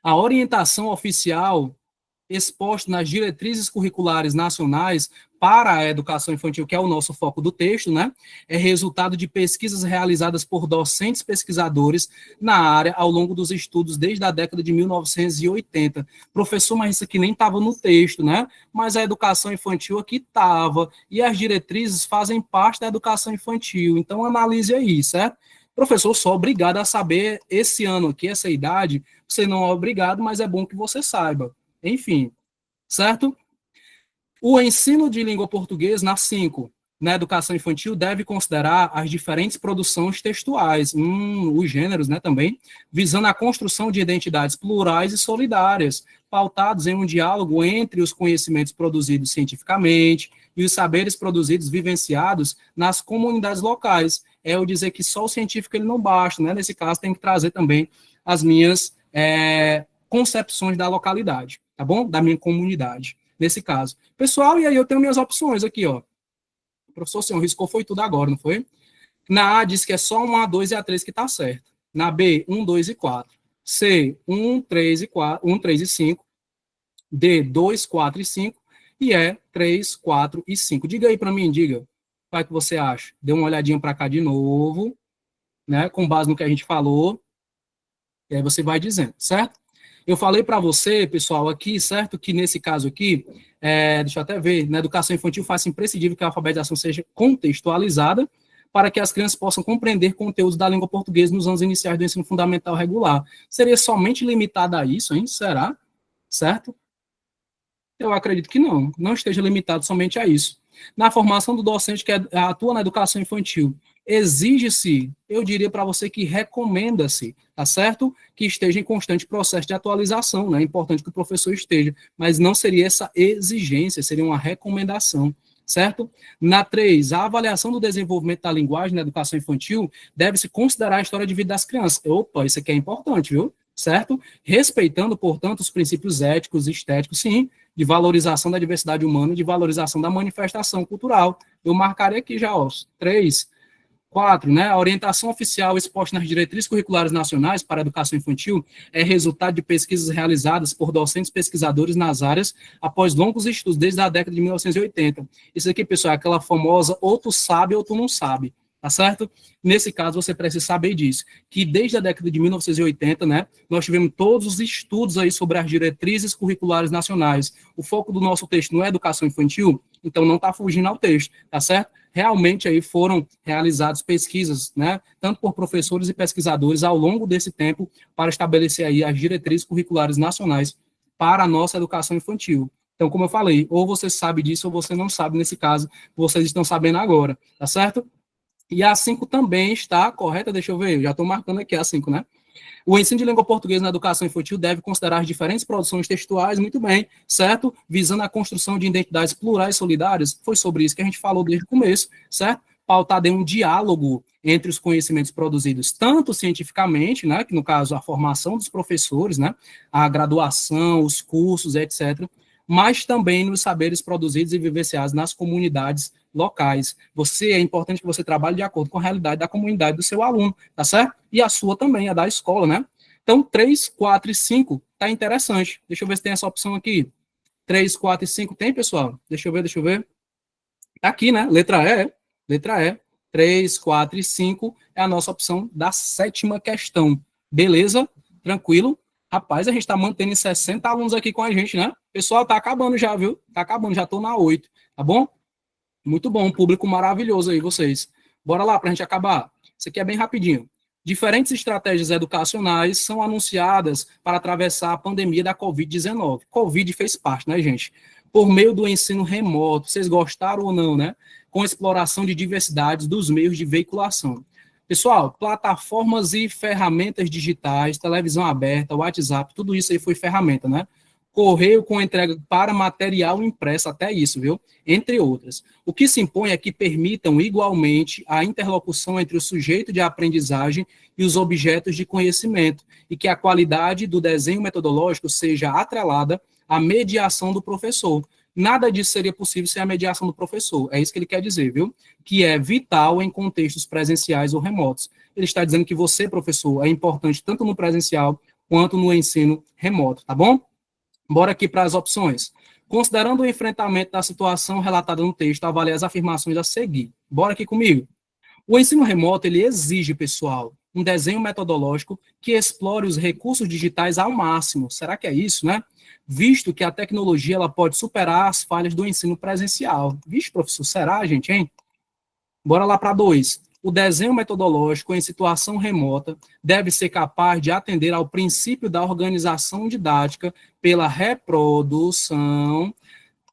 Speaker 1: A orientação oficial exposta nas diretrizes curriculares nacionais para a educação infantil, que é o nosso foco do texto, né? É resultado de pesquisas realizadas por docentes pesquisadores na área ao longo dos estudos desde a década de 1980. Professor, mas isso aqui nem estava no texto, né? Mas a educação infantil aqui estava, e as diretrizes fazem parte da educação infantil. Então, analise aí, certo? Professor, sou obrigado a saber esse ano aqui, essa idade, você não é obrigado, mas é bom que você saiba. Enfim, certo? O ensino de língua portuguesa, na 5, na educação infantil, deve considerar as diferentes produções textuais, os gêneros, né, também, visando a construção de identidades plurais e solidárias, pautados em um diálogo entre os conhecimentos produzidos cientificamente e os saberes produzidos, vivenciados nas comunidades locais. É eu dizer que só o científico ele não basta, né? Nesse caso, tem que trazer também as minhas concepções da localidade, tá bom? Da minha comunidade, nesse caso. Pessoal, e aí eu tenho minhas opções aqui, ó. O professor Senhor riscou foi tudo agora, não foi? Na A diz que é só uma, a 2 e a 3 que está certo. Na B, 1, 2 e 4. C, 1, 3 e 4, 1, 3 e 5. D, 2, 4 e 5. E E, 3, 4 e 5. Diga aí para mim, diga. Qual é que você acha? Dê uma olhadinha para cá de novo, né? Com base no que a gente falou. E aí você vai dizendo, certo? Eu falei para você, pessoal, aqui, certo? Que nesse caso aqui, deixa eu até ver, na educação infantil faz imprescindível que a alfabetização seja contextualizada para que as crianças possam compreender conteúdos da língua portuguesa nos anos iniciais do ensino fundamental regular. Seria somente limitada a isso, hein? Será? Certo? Eu acredito que não esteja limitado somente a isso. Na formação do docente que atua na educação infantil, exige-se, eu diria para você que recomenda-se, tá certo? Que esteja em constante processo de atualização, né? É importante que o professor esteja, mas não seria essa exigência, seria uma recomendação, certo? Na 3, a avaliação do desenvolvimento da linguagem na educação infantil deve-se considerar a história de vida das crianças. Opa, isso aqui é importante, viu? Certo? Respeitando, portanto, os princípios éticos e estéticos, sim, de valorização da diversidade humana e de valorização da manifestação cultural. Eu marcarei aqui já, ó, 3. 4, né, a orientação oficial exposta nas diretrizes curriculares nacionais para a educação infantil é resultado de pesquisas realizadas por docentes pesquisadores nas áreas após longos estudos desde a década de 1980. Isso aqui, pessoal, é aquela famosa ou tu sabe ou tu não sabe, tá certo? Nesse caso, você precisa saber disso, que desde a década de 1980, né, nós tivemos todos os estudos aí sobre as diretrizes curriculares nacionais. O foco do nosso texto não é educação infantil, então não está fugindo ao texto, tá certo? Realmente aí foram realizadas pesquisas, né, tanto por professores e pesquisadores ao longo desse tempo para estabelecer aí as diretrizes curriculares nacionais para a nossa educação infantil. Então, como eu falei, ou você sabe disso ou você não sabe, nesse caso, vocês estão sabendo agora, tá certo? E a 5 também está correta, deixa eu ver, eu já estou marcando aqui a 5, né? O ensino de língua portuguesa na educação infantil deve considerar as diferentes produções textuais, muito bem, certo? Visando a construção de identidades plurais e solidárias. Foi sobre isso que a gente falou desde o começo, certo? Pautado em um diálogo entre os conhecimentos produzidos, tanto cientificamente, né, que no caso a formação dos professores, né, a graduação, os cursos, etc., mas também nos saberes produzidos e vivenciados nas comunidades locais. É importante que você trabalhe de acordo com a realidade da comunidade do seu aluno, tá certo? E a sua também, a da escola, né? Então, 3, 4 e 5 tá interessante. Deixa eu ver se tem essa opção aqui. 3, 4 e 5 tem, pessoal? Deixa eu ver. Tá aqui, né? Letra E. Letra E. 3, 4 e 5 é a nossa opção da 7ª questão. Beleza? Tranquilo? Rapaz, a gente tá mantendo 60 alunos aqui com a gente, né? Pessoal, tá acabando já, viu? Tá acabando, já tô na 8, tá bom? Muito bom, um público maravilhoso aí, vocês. Bora lá para a gente acabar. Isso aqui é bem rapidinho. Diferentes estratégias educacionais são anunciadas para atravessar a pandemia da Covid-19. Covid fez parte, né, gente? Por meio do ensino remoto, vocês gostaram ou não, né? Com exploração de diversidades dos meios de veiculação. Pessoal, plataformas e ferramentas digitais, televisão aberta, WhatsApp, tudo isso aí foi ferramenta, né? Correio com entrega para material impresso, até isso, viu? Entre outras. O que se impõe é que permitam igualmente a interlocução entre o sujeito de aprendizagem e os objetos de conhecimento, e que a qualidade do desenho metodológico seja atrelada à mediação do professor. Nada disso seria possível sem a mediação do professor. É isso que ele quer dizer, viu? Que é vital em contextos presenciais ou remotos. Ele está dizendo que você, professor, é importante tanto no presencial quanto no ensino remoto, tá bom? Bora aqui para as opções. Considerando o enfrentamento da situação relatada no texto, avalie as afirmações a seguir. Bora aqui comigo. O ensino remoto, ele exige, pessoal, um desenho metodológico que explore os recursos digitais ao máximo. Será que é isso, né? Visto que a tecnologia ela pode superar as falhas do ensino presencial. Vixe, professor, será, gente, hein? Bora lá para 2. O desenho metodológico em situação remota deve ser capaz de atender ao princípio da organização didática pela reprodução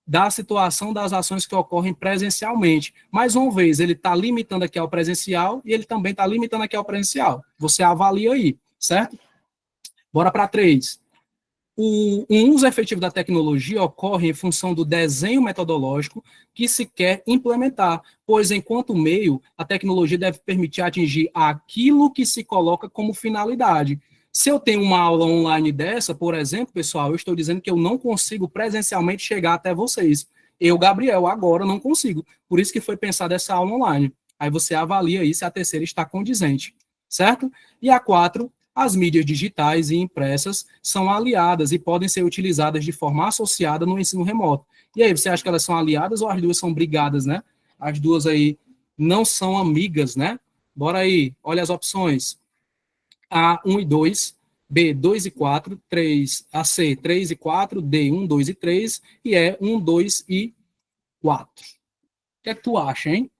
Speaker 1: da situação das ações que ocorrem presencialmente. Mais uma vez, ele está limitando aqui ao presencial e ele também está limitando aqui ao presencial. Você avalia aí, certo? Bora para 3. O uso efetivo da tecnologia ocorre em função do desenho metodológico que se quer implementar, pois, enquanto meio, a tecnologia deve permitir atingir aquilo que se coloca como finalidade. Se eu tenho uma aula online dessa, por exemplo, pessoal, eu estou dizendo que eu não consigo presencialmente chegar até vocês. Eu, Gabriel, agora não consigo. Por isso que foi pensada essa aula online. Aí você avalia aí se a terceira está condizente, certo? E a 4, as mídias digitais e impressas são aliadas e podem ser utilizadas de forma associada no ensino remoto. E aí, você acha que elas são aliadas ou as duas são brigadas, né? As duas aí não são amigas, né? Bora aí, olha as opções. A 1 e 2. B, 2 e 4, 3, a C, 3 e 4, D, 1, 2 e 3, e E, 1, 2 e 4. O que é que tu acha, hein?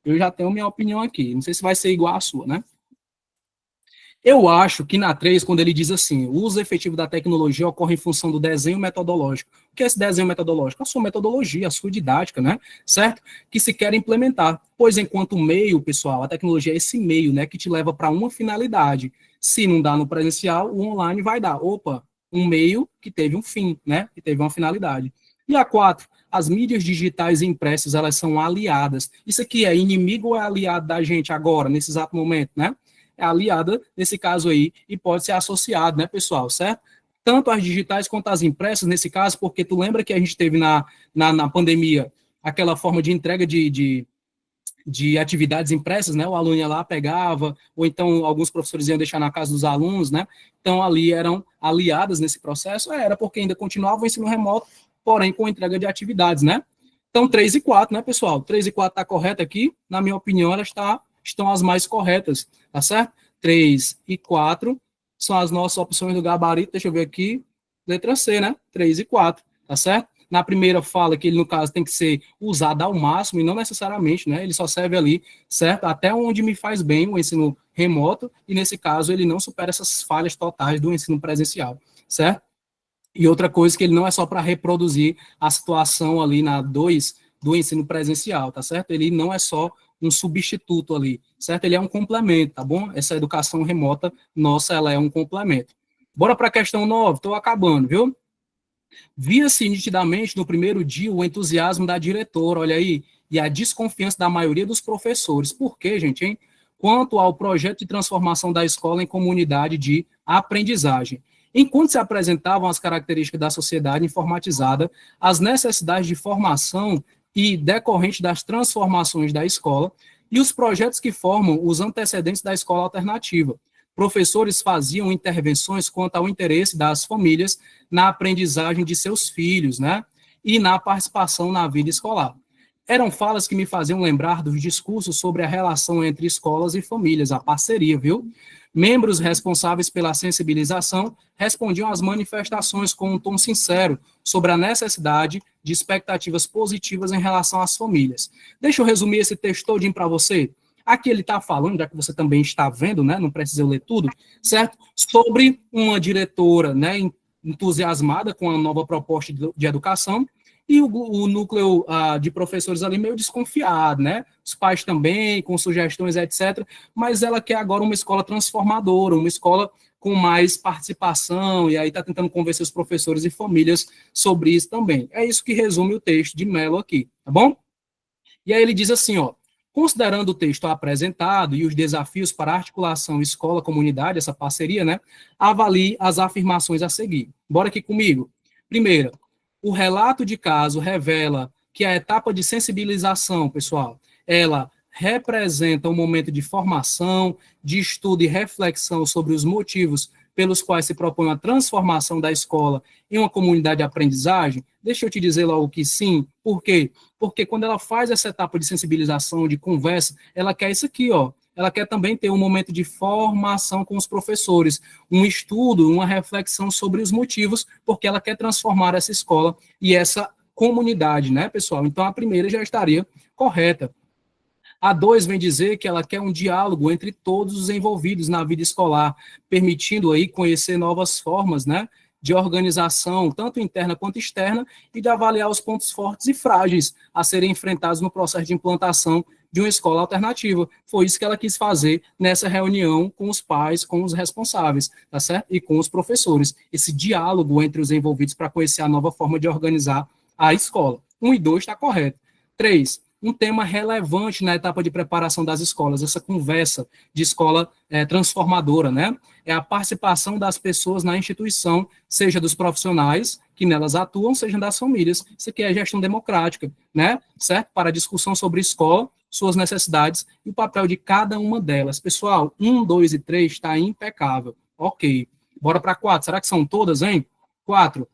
Speaker 1: Eu já tenho minha opinião aqui. Não sei se vai ser igual à sua, né? Eu acho que na 3, quando ele diz assim, o uso efetivo da tecnologia ocorre em função do desenho metodológico. O que é esse desenho metodológico? A sua metodologia, a sua didática, né? Certo? Que se quer implementar. Pois enquanto meio, pessoal, a tecnologia é esse meio, né? Que te leva para uma finalidade. Se não dá no presencial, o online vai dar. Opa, um meio que teve um fim, né? Que teve uma finalidade. E a 4, as mídias digitais e impressas, elas são aliadas. Isso aqui é inimigo ou é aliado da gente agora, nesse exato momento, né? É aliada nesse caso aí e pode ser associado, né, pessoal, certo? Tanto as digitais quanto as impressas, nesse caso, porque tu lembra que a gente teve na pandemia aquela forma de entrega de atividades impressas, né? O aluno ia lá, pegava, ou então alguns professores iam deixar na casa dos alunos, né? Então, ali eram aliadas nesse processo, era porque ainda continuava o ensino remoto, porém com entrega de atividades, né? Então, 3 e 4, né, pessoal? 3 e 4 está correto aqui, na minha opinião, elas estão as mais corretas, tá certo? 3 e 4 são as nossas opções do gabarito, deixa eu ver aqui, letra C, né? 3 e 4, tá certo? Na primeira fala que ele, no caso, tem que ser usado ao máximo e não necessariamente, né? Ele só serve ali, certo? Até onde me faz bem o ensino remoto e, nesse caso, ele não supera essas falhas totais do ensino presencial, certo? E outra coisa que ele não é só para reproduzir a situação ali na 2 do ensino presencial, tá certo? Ele não é só um substituto ali, certo? Ele é um complemento, tá bom? Essa educação remota nossa, ela é um complemento. Bora para a questão 9, estou acabando, viu? Via-se nitidamente no primeiro dia o entusiasmo da diretora, olha aí, e a desconfiança da maioria dos professores. Por quê, gente, hein? Quanto ao projeto de transformação da escola em comunidade de aprendizagem. Enquanto se apresentavam as características da sociedade informatizada, as necessidades de formação e decorrente das transformações da escola e os projetos que formam os antecedentes da escola alternativa. Professores faziam intervenções quanto ao interesse das famílias na aprendizagem de seus filhos, né? E na participação na vida escolar. Eram falas que me faziam lembrar dos discursos sobre a relação entre escolas e famílias, a parceria, viu? Membros responsáveis pela sensibilização respondiam às manifestações com um tom sincero sobre a necessidade de expectativas positivas em relação às famílias. Deixa eu resumir esse texto todinho para você. Aqui ele está falando, já que você também está vendo, né, não precisa ler tudo, certo? Sobre uma diretora, né, entusiasmada com a nova proposta de educação, e o núcleo de professores ali meio desconfiado, né? Os pais também, com sugestões, etc. Mas ela quer agora uma escola transformadora, uma escola com mais participação, e aí está tentando convencer os professores e famílias sobre isso também. É isso que resume o texto de Mello aqui, tá bom? E aí ele diz assim, ó, considerando o texto apresentado e os desafios para a articulação escola-comunidade, essa parceria, né, avalie as afirmações a seguir. Bora aqui comigo. Primeira, o relato de caso revela que a etapa de sensibilização, pessoal, ela representa um momento de formação, de estudo e reflexão sobre os motivos pelos quais se propõe a transformação da escola em uma comunidade de aprendizagem. Deixa eu te dizer logo que sim. Por quê? Porque quando ela faz essa etapa de sensibilização, de conversa, ela quer isso aqui, ó. Ela quer também ter um momento de formação com os professores, um estudo, uma reflexão sobre os motivos, porque ela quer transformar essa escola e essa comunidade, né, pessoal? Então, a primeira já estaria correta. A 2 vem dizer que ela quer um diálogo entre todos os envolvidos na vida escolar, permitindo aí conhecer novas formas, né, de organização, tanto interna quanto externa, e de avaliar os pontos fortes e frágeis a serem enfrentados no processo de implantação de uma escola alternativa. Foi isso que ela quis fazer nessa reunião com os pais, com os responsáveis, tá certo? E com os professores. Esse diálogo entre os envolvidos para conhecer a nova forma de organizar a escola. 1 e 2 está correto. 3, um tema relevante na etapa de preparação das escolas, essa conversa de escola transformadora, né? É a participação das pessoas na instituição, seja dos profissionais que nelas atuam, seja das famílias. Isso aqui é gestão democrática, né? Certo? Para a discussão sobre escola, suas necessidades e o papel de cada uma delas. Pessoal, 1, 2 e 3 está impecável. Ok. Bora para 4. Será que são todas, hein? 4.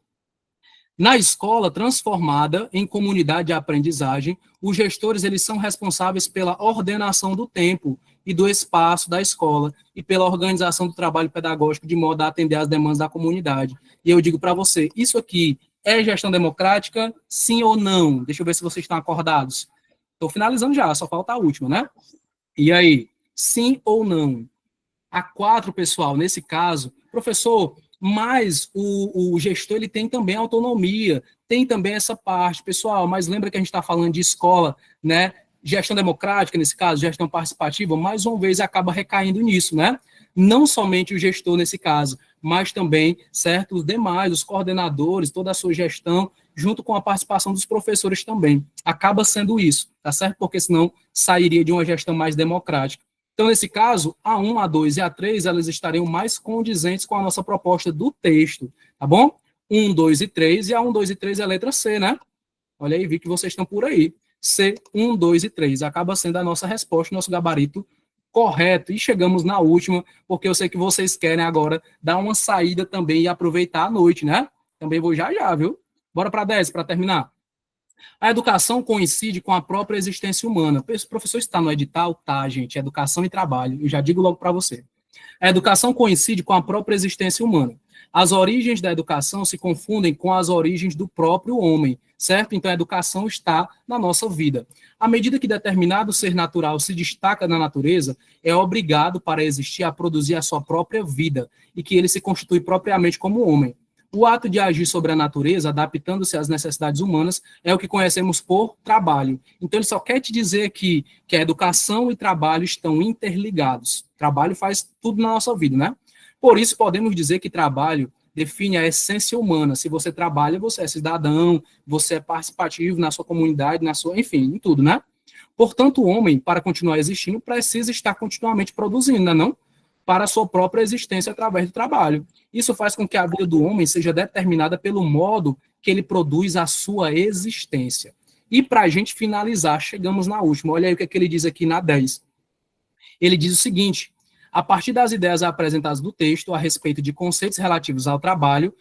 Speaker 1: Na escola transformada em comunidade de aprendizagem, os gestores eles são responsáveis pela ordenação do tempo e do espaço da escola e pela organização do trabalho pedagógico de modo a atender às demandas da comunidade. E eu digo para você, isso aqui é gestão democrática, sim ou não? Deixa eu ver se vocês estão acordados. Estou finalizando já, só falta a última, né? E aí, sim ou não? A 4, pessoal, nesse caso, professor, mas o gestor ele tem também autonomia, tem também essa parte, pessoal, mas lembra que a gente está falando de escola, né? Gestão democrática, nesse caso, gestão participativa, mais uma vez acaba recaindo nisso, né? Não somente o gestor nesse caso, mas também, certo, os demais, os coordenadores, toda a sua gestão, junto com a participação dos professores também. Acaba sendo isso, tá certo? Porque senão sairia de uma gestão mais democrática. Então, nesse caso, a 1, a 2 e a 3, elas estariam mais condizentes com a nossa proposta do texto, tá bom? 1, 2 e 3, e a 1, 2 e 3 é a letra C, né? Olha aí, vi que vocês estão por aí. C, 1, 2 e 3. Acaba sendo a nossa resposta, nosso gabarito correto. E chegamos na última, porque eu sei que vocês querem agora dar uma saída também e aproveitar a noite, né? Também vou já, viu? Bora para 10, para terminar. A educação coincide com a própria existência humana. O professor está no edital? Tá, gente. Educação e trabalho. Eu já digo logo para você. A educação coincide com a própria existência humana. As origens da educação se confundem com as origens do próprio homem, certo? Então, a educação está na nossa vida. À medida que determinado ser natural se destaca na natureza, é obrigado, para existir, a produzir a sua própria vida, e que ele se constitui propriamente como homem. O ato de agir sobre a natureza, adaptando-se às necessidades humanas, é o que conhecemos por trabalho. Então, ele só quer te dizer aqui que a educação e trabalho estão interligados. Trabalho faz tudo na nossa vida, né? Por isso, podemos dizer que trabalho define a essência humana. Se você trabalha, você é cidadão, você é participativo na sua comunidade, enfim, em tudo, né? Portanto, o homem, para continuar existindo, precisa estar continuamente produzindo, não? Para a sua própria existência através do trabalho. Isso faz com que a vida do homem seja determinada pelo modo que ele produz a sua existência. E para a gente finalizar, chegamos na última. Olha aí o que ele diz aqui na 10. Ele diz o seguinte: a partir das ideias apresentadas no texto a respeito de conceitos relativos ao trabalho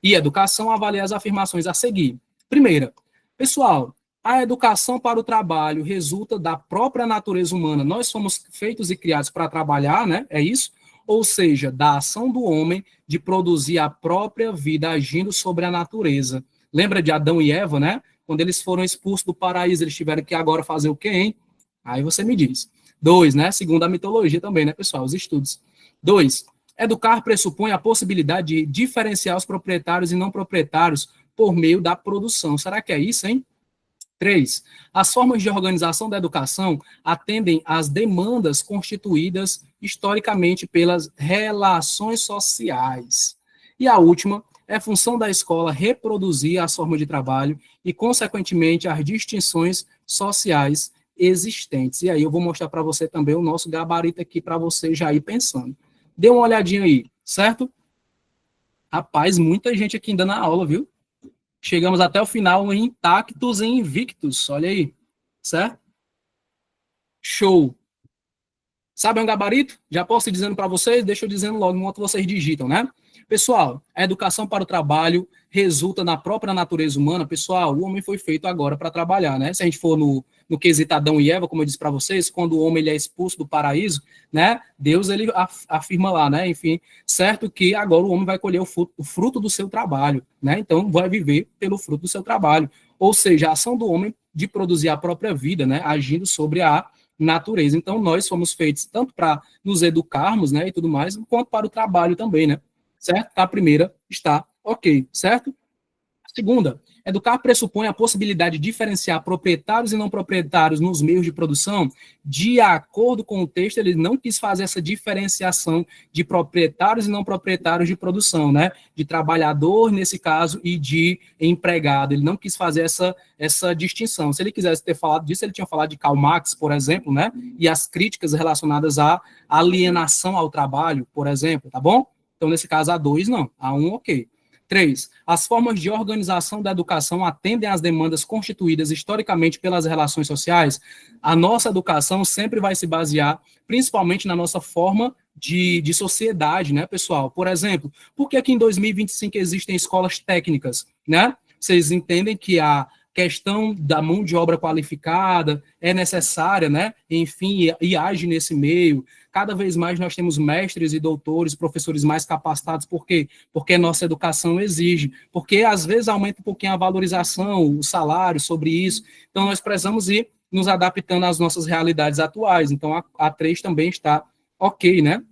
Speaker 1: e educação, avalie as afirmações a seguir. Primeira, pessoal, a educação para o trabalho resulta da própria natureza humana. Nós somos feitos e criados para trabalhar, né? É isso? Ou seja, da ação do homem de produzir a própria vida agindo sobre a natureza. Lembra de Adão e Eva, né? Quando eles foram expulsos do paraíso, eles tiveram que agora fazer o quê, hein? Aí você me diz. 2, né? Segundo a mitologia também, né, pessoal? Os estudos. 2. Educar pressupõe a possibilidade de diferenciar os proprietários e não proprietários por meio da produção. Será que é isso, hein? 3. As formas de organização da educação atendem às demandas constituídas historicamente pelas relações sociais. E a última, é função da escola reproduzir as formas de trabalho e, consequentemente, as distinções sociais existentes. E aí eu vou mostrar para você também o nosso gabarito aqui para você já ir pensando. Dê uma olhadinha aí, certo? Rapaz, muita gente aqui ainda na aula, viu? Chegamos até o final intactos e invictos. Olha aí, certo? Show. Sabe um gabarito? Já posso ir dizendo para vocês? Deixa eu dizendo logo enquanto vocês digitam, né? Pessoal, a educação para o trabalho resulta na própria natureza humana. Pessoal, o homem foi feito agora para trabalhar, né? Se a gente for no quesito Adão e Eva, como eu disse para vocês, quando o homem ele é expulso do paraíso, né? Deus ele afirma lá, né? Enfim, certo que agora o homem vai colher o fruto do seu trabalho, né? Então vai viver pelo fruto do seu trabalho. Ou seja, a ação do homem de produzir a própria vida, né? Agindo sobre a natureza. Então nós fomos feitos tanto para nos educarmos, né? E tudo mais, quanto para o trabalho também, né? Certo? A primeira está ok, certo? A segunda, educar pressupõe a possibilidade de diferenciar proprietários e não proprietários nos meios de produção. De acordo com o texto, ele não quis fazer essa diferenciação de proprietários e não proprietários de produção, né? De trabalhador, nesse caso, e de empregado. Ele não quis fazer essa distinção. Se ele quisesse ter falado disso, ele tinha falado de Karl Marx, por exemplo, né? E as críticas relacionadas à alienação ao trabalho, por exemplo, tá bom? Então, nesse caso, a 2, não. A 1, ok. 3. As formas de organização da educação atendem às demandas constituídas historicamente pelas relações sociais. A nossa educação sempre vai se basear principalmente na nossa forma de sociedade, né, pessoal? Por exemplo, por que aqui em 2025 existem escolas técnicas, né? Vocês entendem que questão da mão de obra qualificada é necessária, né? Enfim, e age nesse meio. Cada vez mais nós temos mestres e doutores, professores mais capacitados, por quê? Porque nossa educação exige, porque às vezes aumenta um pouquinho a valorização, o salário sobre isso, então nós precisamos ir nos adaptando às nossas realidades atuais, então a 3 também está ok, né?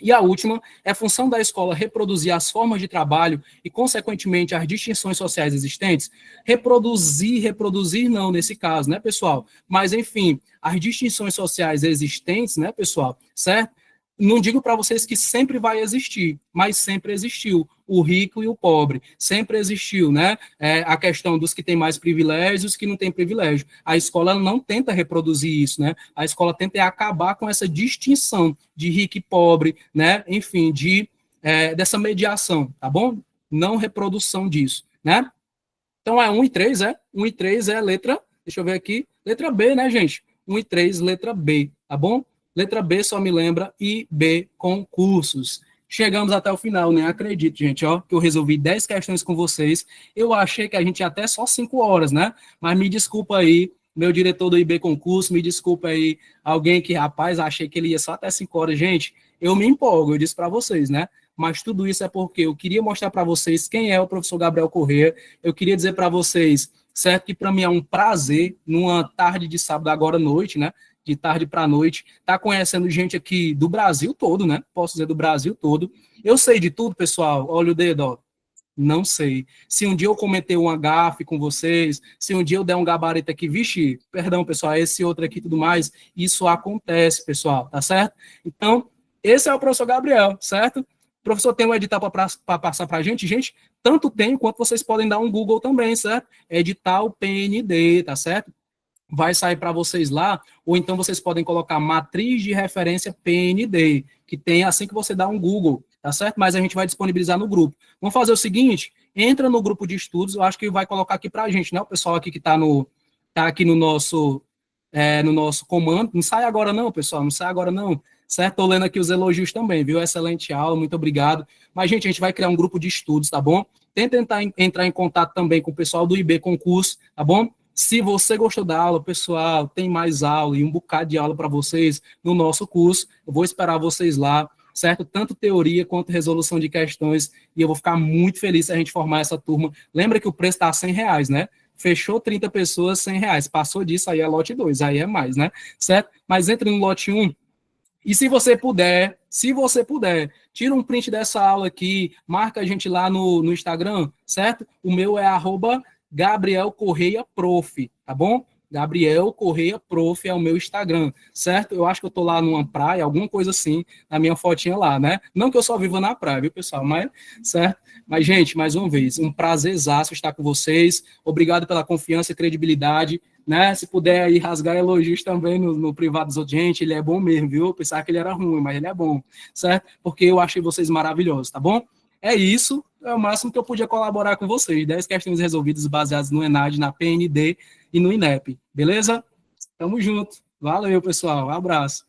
Speaker 1: E a última é a função da escola reproduzir as formas de trabalho e, consequentemente, as distinções sociais existentes. Reproduzir não nesse caso, né, pessoal? Mas, enfim, as distinções sociais existentes, né, pessoal, certo? Não digo para vocês que sempre vai existir, mas sempre existiu. O rico e o pobre, sempre existiu, né? A questão dos que têm mais privilégios, que não têm privilégio. A escola não tenta reproduzir isso, né? A escola tenta acabar com essa distinção de rico e pobre, né? Enfim, dessa mediação, tá bom? Não reprodução disso, né? Então, 1 e 3, 1 e 3 é letra, deixa eu ver aqui, letra B, né, gente? 1 e 3, letra B, tá bom? Letra B só me lembra IB concursos. Chegamos até o final, nem acredito, gente, ó, que eu resolvi 10 questões com vocês. Eu achei que a gente ia até só 5 horas, né? Mas me desculpa aí, meu diretor do IB concurso, me desculpa aí, alguém que, rapaz, achei que ele ia só até 5 horas. Gente, eu me empolgo, eu disse para vocês, né? Mas tudo isso é porque eu queria mostrar para vocês quem é o professor Gabriel Corrêa. Eu queria dizer para vocês, certo, que para mim é um prazer, numa tarde de sábado, agora à noite, né? De tarde para noite, tá conhecendo gente aqui do Brasil todo, né? Posso dizer do Brasil todo. Eu sei de tudo, pessoal. Olha o dedo, ó. Não sei. Se um dia eu cometer um gafe com vocês, se um dia eu der um gabarito aqui, vixe, perdão, pessoal, esse outro aqui e tudo mais, isso acontece, pessoal, tá certo? Então, esse é o professor Gabriel, certo? O professor tem um edital para passar para a gente? Gente, tanto tem quanto vocês podem dar um Google também, certo? Edital PND, tá certo? Vai sair para vocês lá, ou então vocês podem colocar matriz de referência PND, que tem assim que você dá um Google, tá certo? Mas a gente vai disponibilizar no grupo. Vamos fazer o seguinte, entra no grupo de estudos, eu acho que vai colocar aqui para a gente, né? O pessoal aqui que está aqui no nosso comando, não sai agora não, pessoal, não sai agora não, certo? Estou lendo aqui os elogios também, viu? Excelente aula, muito obrigado. Mas, gente, a gente vai criar um grupo de estudos, tá bom? Tenta entrar em contato também com o pessoal do IB Concurso, tá bom? Se você gostou da aula, pessoal, tem mais aula e um bocado de aula para vocês no nosso curso. Eu vou esperar vocês lá, certo? Tanto teoria quanto resolução de questões. E eu vou ficar muito feliz se a gente formar essa turma. Lembra que o preço está R$100, né? Fechou 30 pessoas, R$100. Passou disso, aí é lote 2, aí é mais, né? Certo? Mas entre no lote 1. E se você puder, tira um print dessa aula aqui, marca a gente lá no Instagram, certo? O meu é @Gabriel Correia Prof, tá bom? Gabriel Correia Prof é o meu Instagram, certo? Eu acho que eu tô lá numa praia, alguma coisa assim, na minha fotinha lá, né? Não que eu só viva na praia, viu, pessoal? Mas, certo? Mas, gente, mais uma vez, um prazerzaço estar com vocês. Obrigado pela confiança e credibilidade, né? Se puder aí rasgar elogios também no privado dos outros, gente, ele é bom mesmo, viu? Eu pensava que ele era ruim, mas ele é bom, certo? Porque eu achei vocês maravilhosos, tá bom? É isso, é o máximo que eu podia colaborar com vocês. 10 questões resolvidas baseadas no ENAD, na PND e no INEP. Beleza? Tamo junto. Valeu, pessoal. Um abraço.